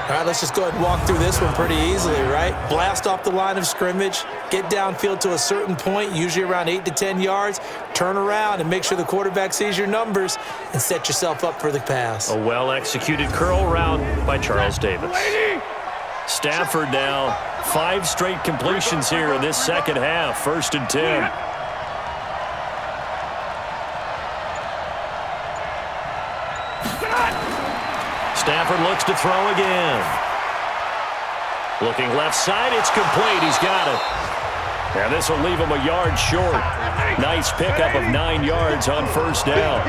Speaker 2: All right, let's just go ahead and walk through this one pretty easily, right? Blast off the line of scrimmage, get downfield to a certain point, usually around 8 to 10 yards, turn around and make sure the quarterback sees your numbers and set yourself up for the pass.
Speaker 3: A well-executed curl route by Charles Davis. Stafford now, 5 straight completions here in this second half, 1st and 10. Stafford looks to throw again. Looking left side, it's complete. He's got it. And this will leave him a yard short. Nice pickup of 9 yards on first down.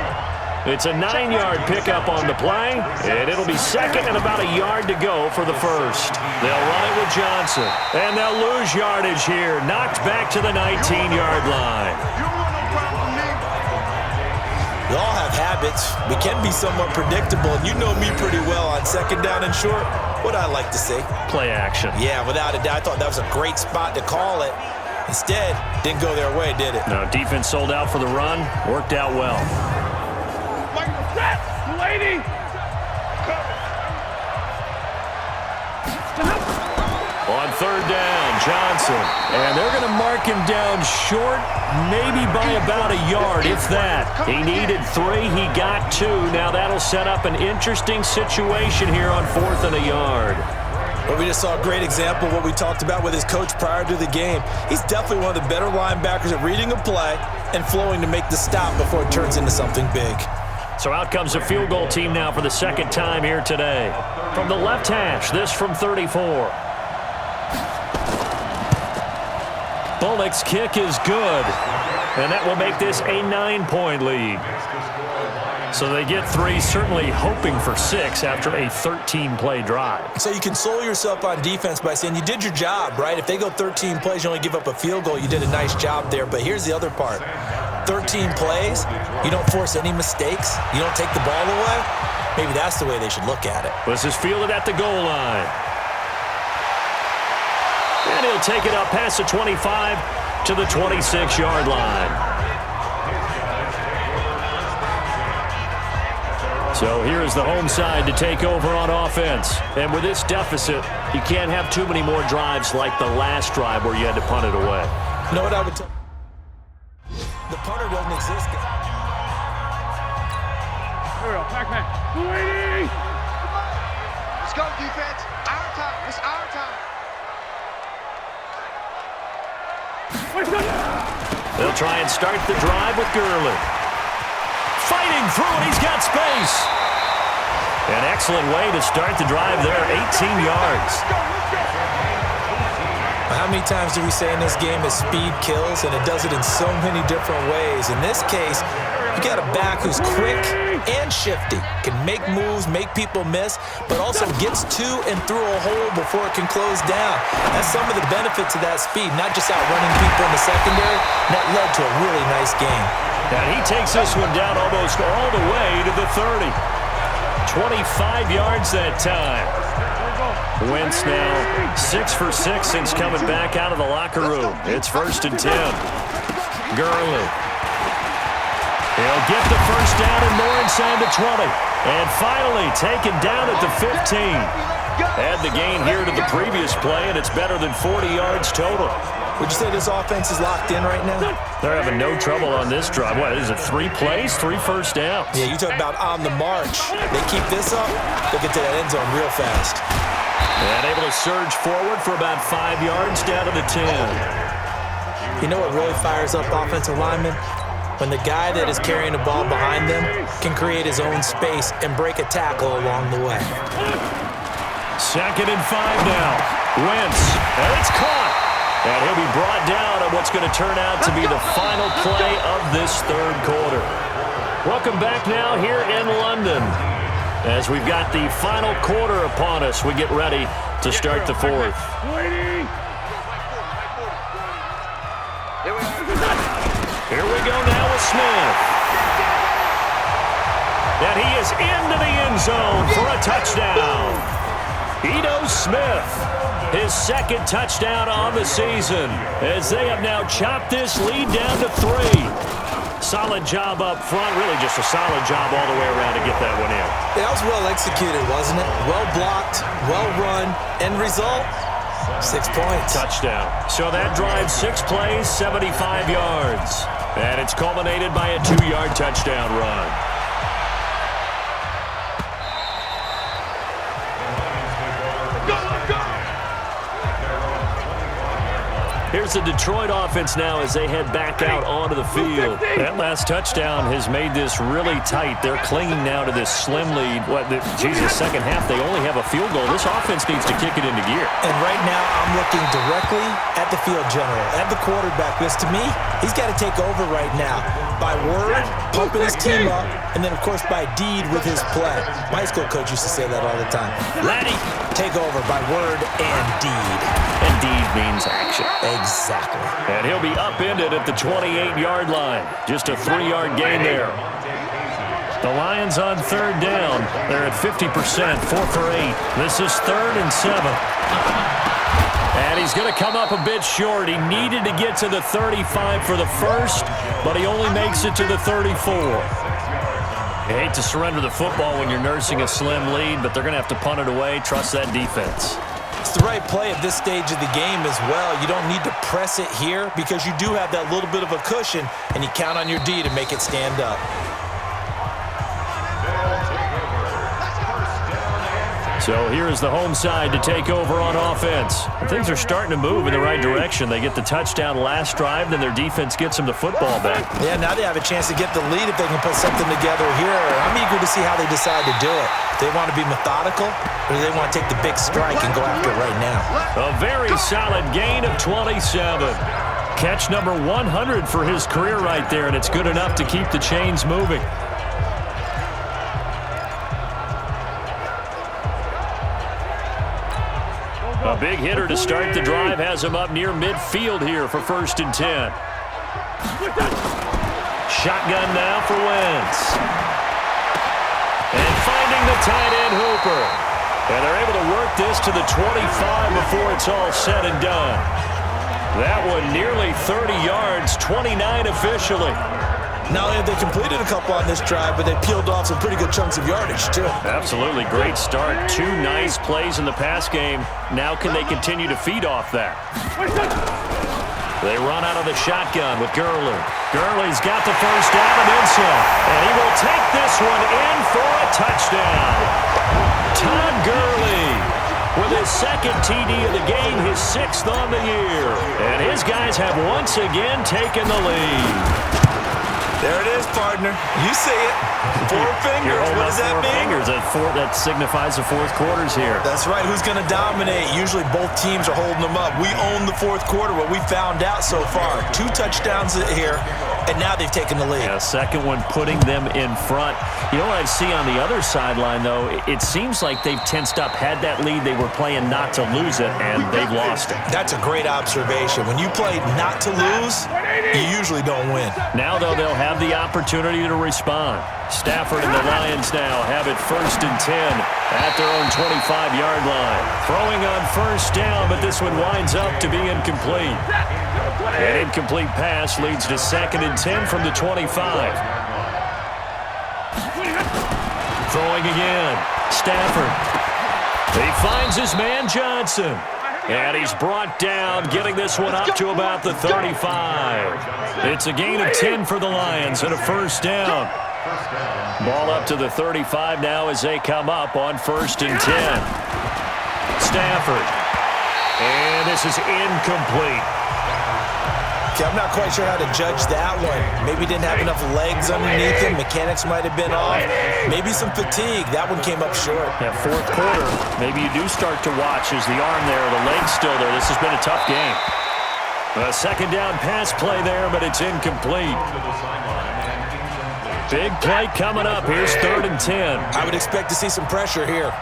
Speaker 3: It's a 9-yard pickup on the play, and it'll be 2nd and about a yard to go for the first. They'll run it with Johnson, and they'll lose yardage here. Knocked back to the 19-yard line.
Speaker 2: We all have habits. We can be somewhat predictable, and you know me pretty well on 2nd down and short. What I like to see.
Speaker 3: Play action.
Speaker 2: Yeah, without a doubt. I thought that was a great spot to call it. Instead, didn't go their way, did it?
Speaker 3: No, defense sold out for the run. Worked out well. On 3rd down, Johnson. And they're going to mark him down short, maybe by about a yard, if that. He needed 3. He got 2. Now that'll set up an interesting situation here on 4th and a yard.
Speaker 2: Well, we just saw a great example of what we talked about with his coach prior to the game. He's definitely one of the better linebackers at reading a play and flowing to make the stop before it turns into something big.
Speaker 3: So out comes a field goal team now for the 2nd time here today. From the left hash, this from 34. Bullock's kick is good, and that will make this a 9-point lead. So they get 3, certainly hoping for 6 after a 13-play drive.
Speaker 2: So you console yourself on defense by saying you did your job, right? If they go 13 plays, you only give up a field goal, you did a nice job there. But here's the other part. 13 plays, you don't force any mistakes, you don't take the ball away. Maybe that's the way they should look at it.
Speaker 3: This is fielded at the goal line. And he'll take it up past the 25 to the 26-yard line. So here's the home side to take over on offense. And with this deficit, you can't have too many more drives like the last drive where you had to punt it away.
Speaker 2: You know what I would tell you? The punter doesn't exist.
Speaker 5: Let's go, defense. Our time. It's our time.
Speaker 3: They'll try and start the drive with Gurley. Fighting through it, he's got space. An excellent way to start the drive there, 18 yards.
Speaker 2: How many times do we say in this game that speed kills, and it does it in so many different ways? In this case, you got a back who's quick and shifty, can make moves, make people miss, but also gets to and through a hole before it can close down. That's some of the benefits of that speed, not just outrunning people in the secondary. That led to a really nice game.
Speaker 3: And he takes this one down almost all the way to the 30. 25 yards that time. Wentz now 6 for 6 since coming back out of the locker room. It's 1st and 10. Gurley. He'll get the first down and more inside the 20. And finally taken down at the 15. Add the gain here to the previous play, and it's better than 40 yards total.
Speaker 2: Would you say this offense is locked in right now?
Speaker 3: They're having no trouble on this drive. What, is it 3 plays, 3 first downs?
Speaker 2: Yeah, you talk about on the march. They keep this up, they'll get to that end zone real fast.
Speaker 3: And able to surge forward for about 5 yards down to the 10.
Speaker 2: You know what really fires up offensive linemen? When the guy that is carrying the ball behind them can create his own space and break a tackle along the way.
Speaker 3: 2nd and 5 now. Wentz, and it's caught. And he'll be brought down on what's going to turn out to be the final play of this third quarter. Welcome back now here in London. As we've got the final quarter upon us, we get ready to start the fourth. Here we go now with Smith. And he is into the end zone for a touchdown. Ito Smith, his second touchdown on the season, as they have now chopped this lead down to 3. Solid job up front, really just a solid job all the way around to get that one in.
Speaker 2: That was well executed, wasn't it? Well blocked, well run. End result, 6 points.
Speaker 3: Touchdown. So that drives 6 plays, 75 yards. And it's culminated by a 2-yard touchdown run. Here's the Detroit offense now as they head back out onto the field. That last touchdown has made this really tight. They're clinging now to this slim lead. Second half, they only have a field goal. This offense needs to kick it into gear.
Speaker 2: And right now, I'm looking directly at the field general, at the quarterback. Because to me, he's got to take over right now. By word, pumping his team up, and then, of course, by deed with his play. My high school coach used to say that all the time.
Speaker 3: Laddie,
Speaker 2: take over by word and deed.
Speaker 3: And deed means action.
Speaker 2: Exactly.
Speaker 3: And he'll be upended at the 28-yard line. Just a 3-yard gain there. The Lions on third down. They're at 50%, 4 for 8. This is 3rd and 7. And he's going to come up a bit short. He needed to get to the 35 for the first, but he only makes it to the 34. You hate to surrender the football when you're nursing a slim lead, but they're going to have to punt it away. Trust that defense.
Speaker 2: It's the right play at this stage of the game as well. You don't need to press it here because you do have that little bit of a cushion, and you count on your D to make it stand up.
Speaker 3: So here is the home side to take over on offense. Things are starting to move in the right direction. They get the touchdown last drive, then their defense gets them the football back.
Speaker 2: Yeah, now they have a chance to get the lead if they can put something together here. I'm eager to see how they decide to do it. Do they want to be methodical, or do they want to take the big strike and go after it right now?
Speaker 3: A very solid gain of 27. Catch number 100 for his career right there, and it's good enough to keep the chains moving. A big hitter to start the drive has him up near midfield here for 1st and 10. Shotgun now for Wentz. And finding the tight end Hooper. And they're able to work this to the 25 before it's all said and done. That one nearly 30 yards, 29 officially.
Speaker 2: Not only have they completed a couple on this drive, but they peeled off some pretty good chunks of yardage, too.
Speaker 3: Absolutely. Great start. 2 nice plays in the pass game. Now can they continue to feed off that? They run out of the shotgun with Gurley. Gurley's got the first down and then some. And he will take this one in for a touchdown. Todd Gurley with his 2nd TD of the game, his 6th on the year. And his guys have once again taken the lead.
Speaker 2: There it is, partner. You see it. 4 fingers. What does that mean?
Speaker 3: 4 fingers. That signifies the 4th quarter's here.
Speaker 2: That's right. Who's going to dominate? Usually both teams are holding them up. We own the 4th quarter, what we found out so far. 2 touchdowns here, and now they've taken the lead.
Speaker 3: Yeah, second one putting them in front. You know what I see on the other sideline, though? It seems like they've tensed up, had that lead. They were playing not to lose it, and they've lost it.
Speaker 2: That's a great observation. When you play not to lose, you usually don't win.
Speaker 3: Now, though, they'll have the opportunity to respond. Stafford and the Lions now have it 1st and 10 at their own 25-yard line. Throwing on 1st down, but this one winds up to be incomplete. An incomplete pass leads to 2nd and 10 from the 25. Throwing again. Stafford. He finds his man Johnson. And he's brought down, getting this one up to about the 35. It's a gain of 10 for the Lions and a 1st down. Ball up to the 35 now as they come up on 1st and 10. Stafford. And this is incomplete.
Speaker 2: Okay, I'm not quite sure how to judge that one. Maybe didn't have enough legs underneath him. Mechanics might have been off. Maybe some fatigue. That one came up short.
Speaker 3: Yeah, 4th quarter, maybe you do start to watch as the arm there, the leg's still there. This has been a tough game. A second down pass play there, but it's incomplete. Big play coming up. Here's 3rd and 10.
Speaker 2: I would expect to see some pressure here.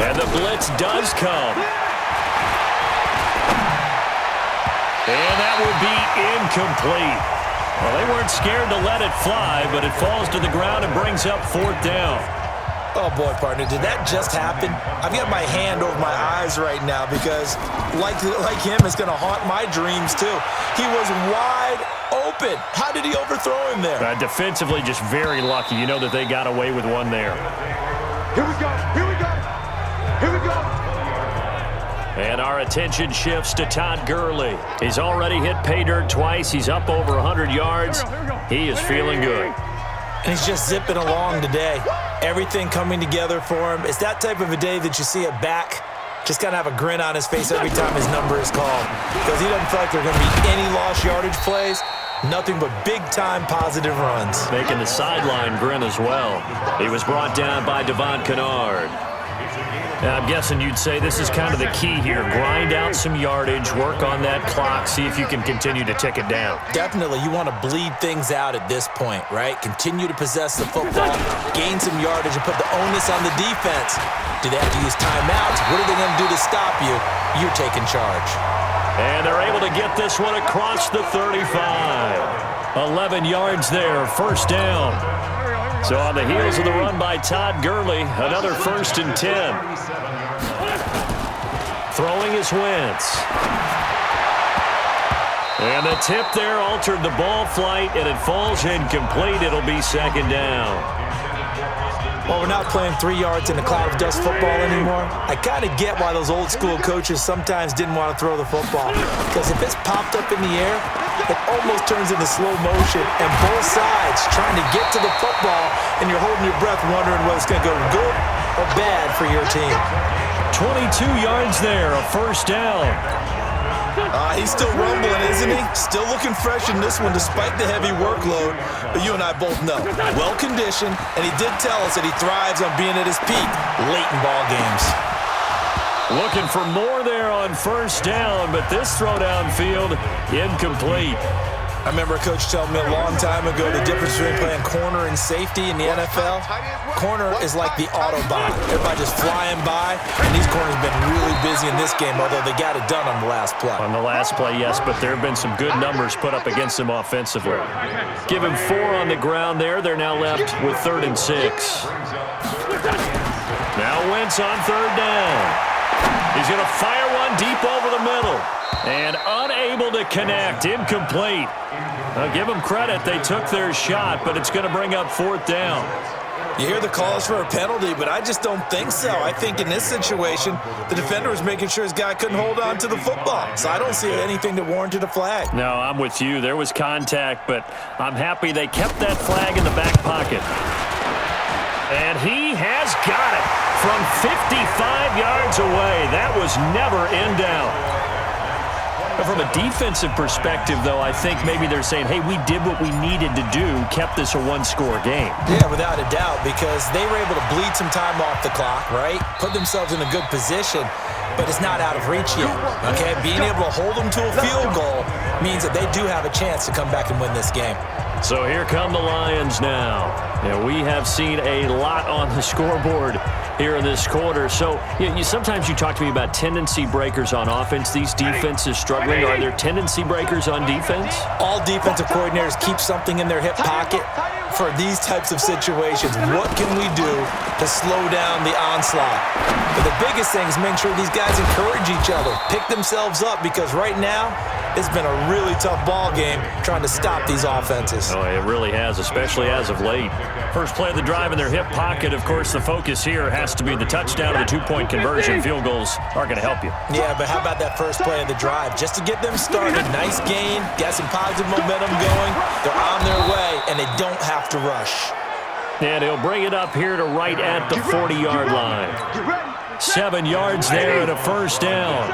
Speaker 3: And the blitz does come. And that will be incomplete. Well, they weren't scared to let it fly, but it falls to the ground and brings up 4th down.
Speaker 2: Oh, boy, partner, did that just happen? I've got my hand over my eyes right now because, like him, it's going to haunt my dreams, too. He was wide open. How did he overthrow him there?
Speaker 3: Defensively, just very lucky. You know that they got away with one there.
Speaker 5: Here we go. Here we go. Here we go.
Speaker 3: And our attention shifts to Todd Gurley. He's already hit pay dirt twice. He's up over 100 yards. He is feeling good.
Speaker 2: And he's just zipping along today. Everything coming together for him. It's that type of a day that you see a back just kind of have a grin on his face every time his number is called. Because he doesn't feel like there are going to be any lost yardage plays. Nothing but big-time positive runs.
Speaker 3: Making the sideline grin as well. He was brought down by Devon Kennard. Now, I'm guessing you'd say this is kind of the key here. Grind out some yardage, work on that clock, see if you can continue to tick it down.
Speaker 2: Definitely. You want to bleed things out at this point, right? Continue to possess the football, gain some yardage, and put the onus on the defense. Do they have to use timeouts? What are they going to do to stop you? You're taking charge.
Speaker 3: And they're able to get this one across the 35. 11 yards there, 1st down. So on the heels of the run by Todd Gurley, another 1st and 10. Throwing is Wentz. And the tip there altered the ball flight, and it falls incomplete. It'll be 2nd down.
Speaker 2: Well, we're not playing 3 yards in a cloud of dust football anymore. I kind of get why those old school coaches sometimes didn't want to throw the football. Because if it's popped up in the air, it almost turns into slow motion. And both sides trying to get to the football, and you're holding your breath wondering whether it's going to go good or bad for your team.
Speaker 3: 22 yards there, a 1st down.
Speaker 2: He's still rumbling, isn't he? Still looking fresh in this one despite the heavy workload. But you and I both know, well-conditioned, and he did tell us that he thrives on being at his peak late in ball games.
Speaker 3: Looking for more there on 1st down, but this throw downfield, incomplete.
Speaker 2: I remember a coach telling me a long time ago the difference between playing corner and safety in the NFL. Corner is like the Autobahn. Everybody just flying by, and these corners have been really busy in this game, although they got it done on the last play.
Speaker 3: On the last play, yes, but there have been some good numbers put up against them offensively. Give him 4 on the ground there. They're now left with 3rd and 6. Now Wentz on 3rd down. He's going to fire one deep over the middle. And unable to connect, incomplete. I'll give them credit, they took their shot, but it's going to bring up 4th down.
Speaker 2: You hear the calls for a penalty, but I just don't think so. I think in this situation, the defender was making sure his guy couldn't hold on to the football. So I don't see anything that warranted a flag.
Speaker 3: No, I'm with you. There was contact, but I'm happy they kept that flag in the back pocket. And he has got it from 55 yards away. That was never in doubt. From a defensive perspective, though, I think maybe they're saying, hey, we did what we needed to do, kept this a 1-score game.
Speaker 2: Yeah, without a doubt, because they were able to bleed some time off the clock, right? Put themselves in a good position, but it's not out of reach yet, okay? Being able to hold them to a field goal means that they do have a chance to come back and win this game.
Speaker 3: So here come the Lions now. Yeah, we have seen a lot on the scoreboard here in this quarter. So sometimes you talk to me about tendency breakers on offense. These defenses struggling. Are there tendency breakers on defense?
Speaker 2: All defensive coordinators keep something in their hip pocket for these types of situations. What can we do to slow down the onslaught? But the biggest thing is make sure these guys encourage each other, pick themselves up, because right now it's been a really tough ball game trying to stop these offenses.
Speaker 3: Oh, it really has, especially as of late. First play of the drive in their hip pocket. Of course, the focus here has to be the touchdown or the 2-point conversion. Field goals are going to help you.
Speaker 2: Yeah, but how about that first play of the drive? Just to get them started. Nice gain, got some positive momentum going. They're on their way, and they don't have to rush.
Speaker 3: And he'll bring it up here to right at the 40-yard line. 7 yards there and a 1st down.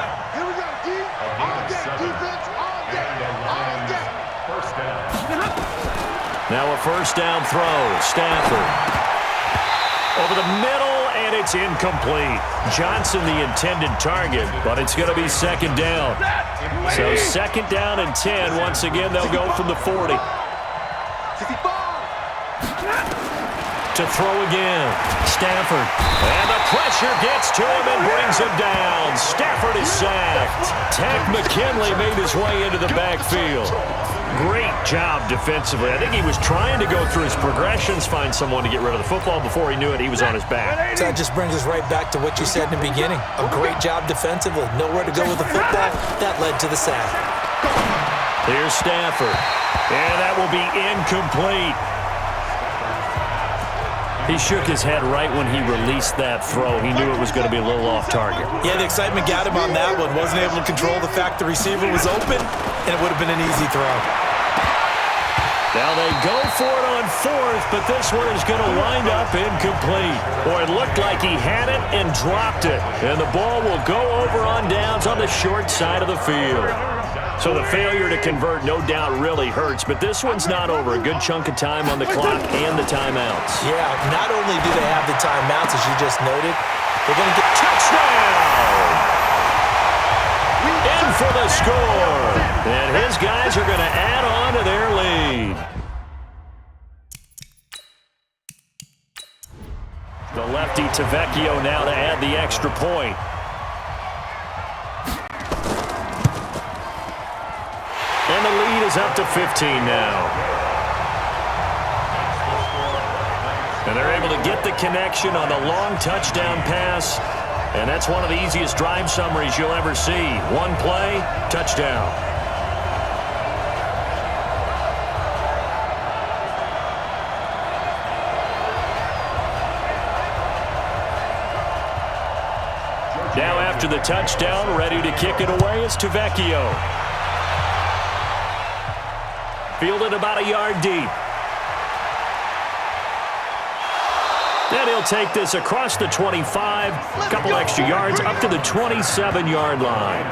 Speaker 3: Now a 1st down throw. Stafford over the middle, and
Speaker 1: it's incomplete. Johnson the intended target, but it's going to be second down. So second down and 10. Once again, they'll go from the 40. To throw again. Stafford. And the pressure gets to him and brings him down. Stafford is sacked. Takk McKinley made his way into the backfield. Great job defensively. I think he was trying to go through his progressions, find someone to get rid of the football. Before he knew it, he was on his back.
Speaker 2: So that just brings us right back to what you said in the beginning. A great job defensively. Nowhere to go with the football. That led to the sack.
Speaker 1: Here's Stafford. And that will be incomplete. He shook his head right when he released that throw. He knew it was going to be a little off target.
Speaker 2: Yeah, the excitement got him on that one. Wasn't able to control the fact the receiver was open, and it would have been an easy throw.
Speaker 1: Now they go for it on fourth, but this one is going to wind up incomplete. Boy, it looked like he had it and dropped it. And the ball will go over on downs on the short side of the field. So the failure to convert no doubt really hurts, but this one's not over. A good chunk of time on the clock and the timeouts.
Speaker 2: Yeah, not only do they have the timeouts, as you just noted, they're going to get
Speaker 1: touchdown! In for the score. And his guys are going to add on to their lead. The lefty Tavecchio now to add the extra point. And the lead is up to 15 now. And they're able to get the connection on the long touchdown pass. And that's one of the easiest drive summaries you'll ever see. One play, touchdown. Now after the touchdown, ready to kick it away is Tavecchio. Fielded about a yard deep. And he'll take this across the 25, a couple extra yards, up to the 27-yard line.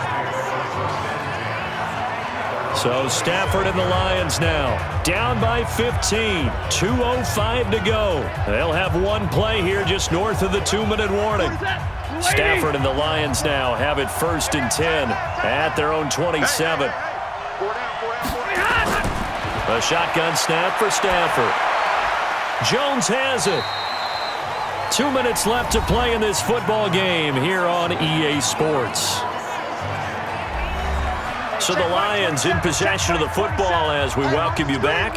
Speaker 1: So Stafford and the Lions now down by 15, 2:05 to go. They'll have one play here just north of the 2-minute warning. Stafford and the Lions now have it 1st and 10 at their own 27. A shotgun snap for Stafford. Jones has it. 2 minutes left to play in this football game here on EA Sports. So the Lions in possession of the football as we welcome you back.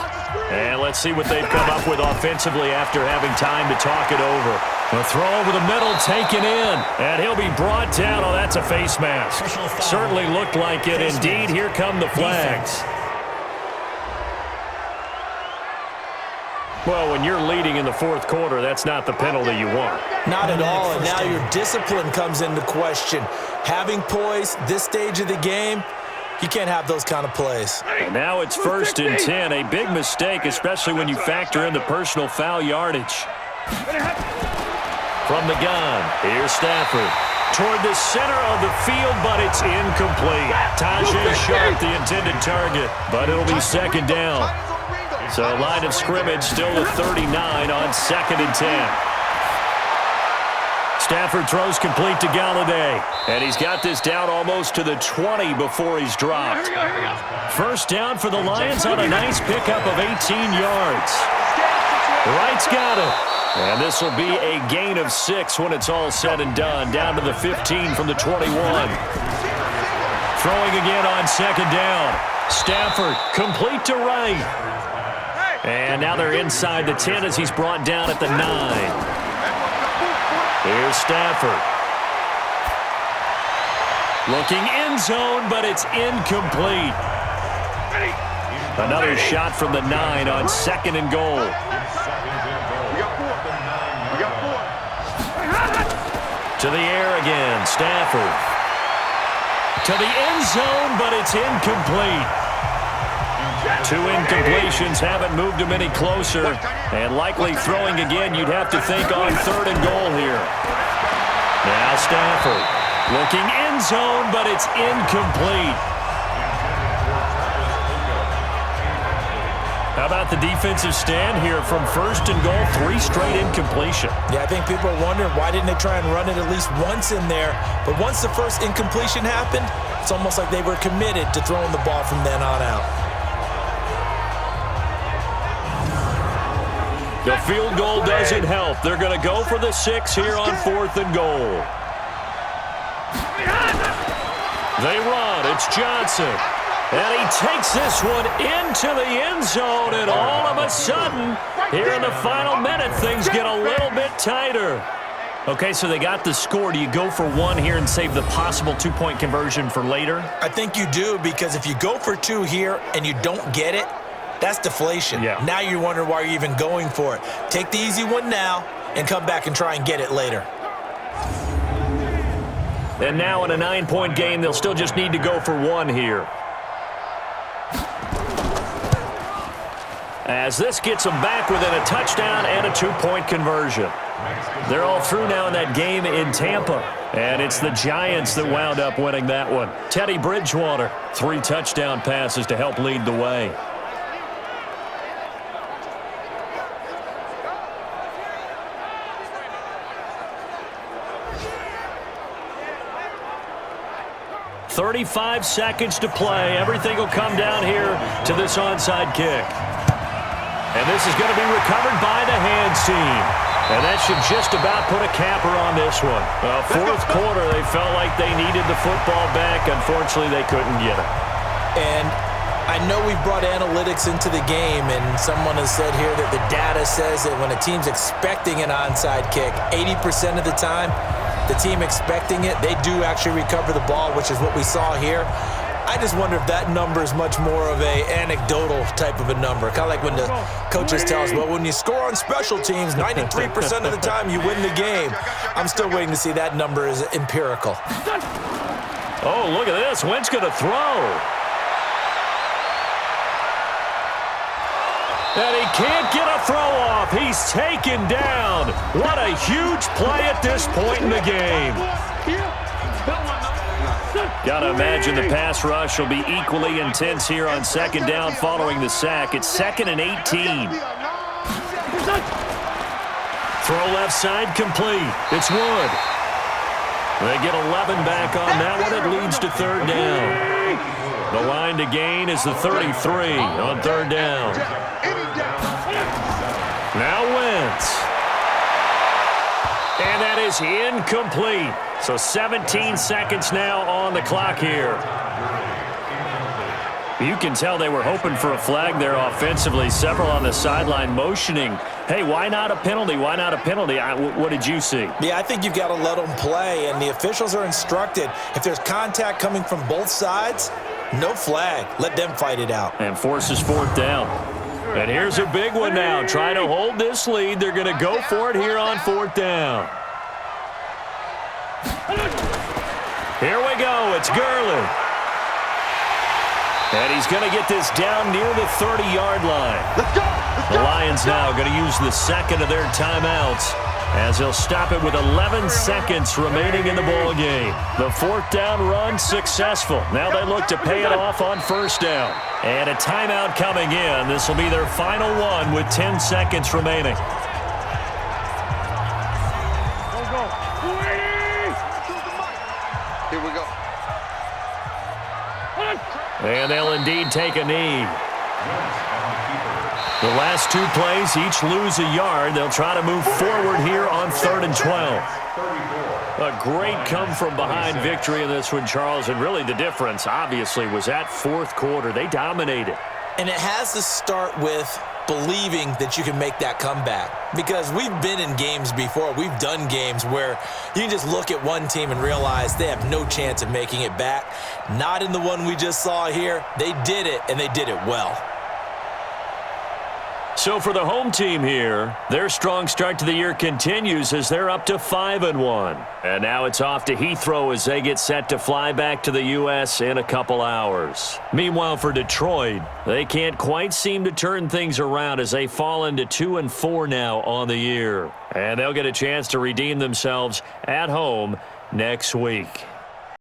Speaker 1: And let's see what they've come up with offensively after having time to talk it over. A throw over the middle, taken in, and he'll be brought down. Oh, that's a face mask. Certainly looked like it. Indeed, here come the flags. Well, when you're leading in the fourth quarter, that's not the penalty you want.
Speaker 2: Not at all, and now your discipline comes into question. Having poise, this stage of the game, you can't have those kind of plays.
Speaker 1: And now it's 1st and 10, a big mistake, especially when you factor in the personal foul yardage. From the gun, here's Stafford. Toward the center of the field, but it's incomplete. Tajay Sharp, the intended target, but it'll be second down. So line of scrimmage still at 39 on 2nd and 10. Stafford throws complete to Galladay. And he's got this down almost to the 20 before he's dropped. First down for the Lions on a nice pickup of 18 yards. Wright's got it. And this will be a gain of 6 when it's all said and done. Down to the 15 from the 21. Throwing again on 2nd down. Stafford complete to Wright. And now they're inside the 10 as he's brought down at the 9. Here's Stafford. Looking end zone, but it's incomplete. Another shot from the 9 on 2nd and goal. To the air again, Stafford. To the end zone, but it's incomplete. 2 incompletions haven't moved him any closer. And likely throwing again, you'd have to think on 3rd and goal here. Now Stafford looking end zone, but it's incomplete. How about the defensive stand here from 1st and goal, 3 straight incompletion?
Speaker 2: Yeah, I think people are wondering why didn't they try and run it at least once in there. But once the first incompletion happened, it's almost like they were committed to throwing the ball from then on out.
Speaker 1: The field goal doesn't help. They're going to go for the 6 here on 4th and goal. They run. It's Johnson. And he takes this one into the end zone, and all of a sudden, here in the final minute, things get a little bit tighter. Okay, so they got the score. Do you go for 1 here and save the possible 2-point conversion for later?
Speaker 2: I think you do, because if you go for 2 here and you don't get it, that's deflation.
Speaker 1: Yeah.
Speaker 2: Now you wonder why you're even going for it. Take the easy one now and come back and try and get it later.
Speaker 1: And now in a 9-point game, they'll still just need to go for 1 here. As this gets them back within a touchdown and a 2-point conversion. They're all through now in that game in Tampa. And it's the Giants that wound up winning that one. Teddy Bridgewater, 3 touchdown passes to help lead the way. "35 seconds to play. Everything will come down here to this onside kick. And this is going to be recovered by the hands team. And that should just about put a capper on this one. 4th quarter, they felt like they needed the football back. Unfortunately, they couldn't get it.
Speaker 2: And I know we've brought analytics into the game, and someone has said here that the data says that when a team's expecting an onside kick, 80% of the time, the team expecting it, they do actually recover the ball, which is what we saw here. I just wonder if that number is much more of a anecdotal type of a number. Kind of like when the coaches tell us, well, when you score on special teams, 93% of the time you win the game. I'm still waiting to see that number is empirical.
Speaker 1: Oh, look at this. Wentz going to throw. And he can't get a throw off. He's taken down. What a huge play at this point in the game. Got to imagine the pass rush will be equally intense here on 2nd down following the sack. It's 2nd and 18. Throw left side complete. It's Wood. They get 11 back on that one. It leads to 3rd down. The line to gain is the 33 on 3rd down. Now Wentz. And that is incomplete. So 17 seconds now on the clock here. You can tell they were hoping for a flag there offensively. Several on the sideline motioning, hey, why not a penalty? Why not a penalty? What did you see?
Speaker 2: Yeah, I think you've got to let them play, and the officials are instructed. If there's contact coming from both sides, no flag. Let them fight it out.
Speaker 1: And forces 4th down. And here's a big one now. Trying to hold this lead. They're going to go for it here on 4th down. Here we go. It's Gurley. And he's going to get this down near the 30-yard line. The Lions now going to use the 2nd of their timeouts as they'll stop it with 11 seconds remaining in the ball game. The 4th down run successful. Now they look to pay it off on 1st down. And a timeout coming in. This will be their final one with 10 seconds remaining.
Speaker 5: Here we go.
Speaker 1: And they'll indeed take a knee. The last 2 plays each lose a yard. They'll try to move forward here on 3rd and 12. A great come-from-behind victory in this one, Charles. And really the difference, obviously, was that 4th quarter. They dominated.
Speaker 2: And it has to start with believing that you can make that comeback. Because we've been in games before. We've done games where you can just look at one team and realize they have no chance of making it back. Not in the one we just saw here. They did it, and they did it well.
Speaker 1: So for the home team here, their strong start to the year continues as they're up to 5-1. And now it's off to Heathrow as they get set to fly back to the U.S. in a couple hours. Meanwhile, for Detroit, they can't quite seem to turn things around as they fall into 2-4 now on the year. And they'll get a chance to redeem themselves at home next week.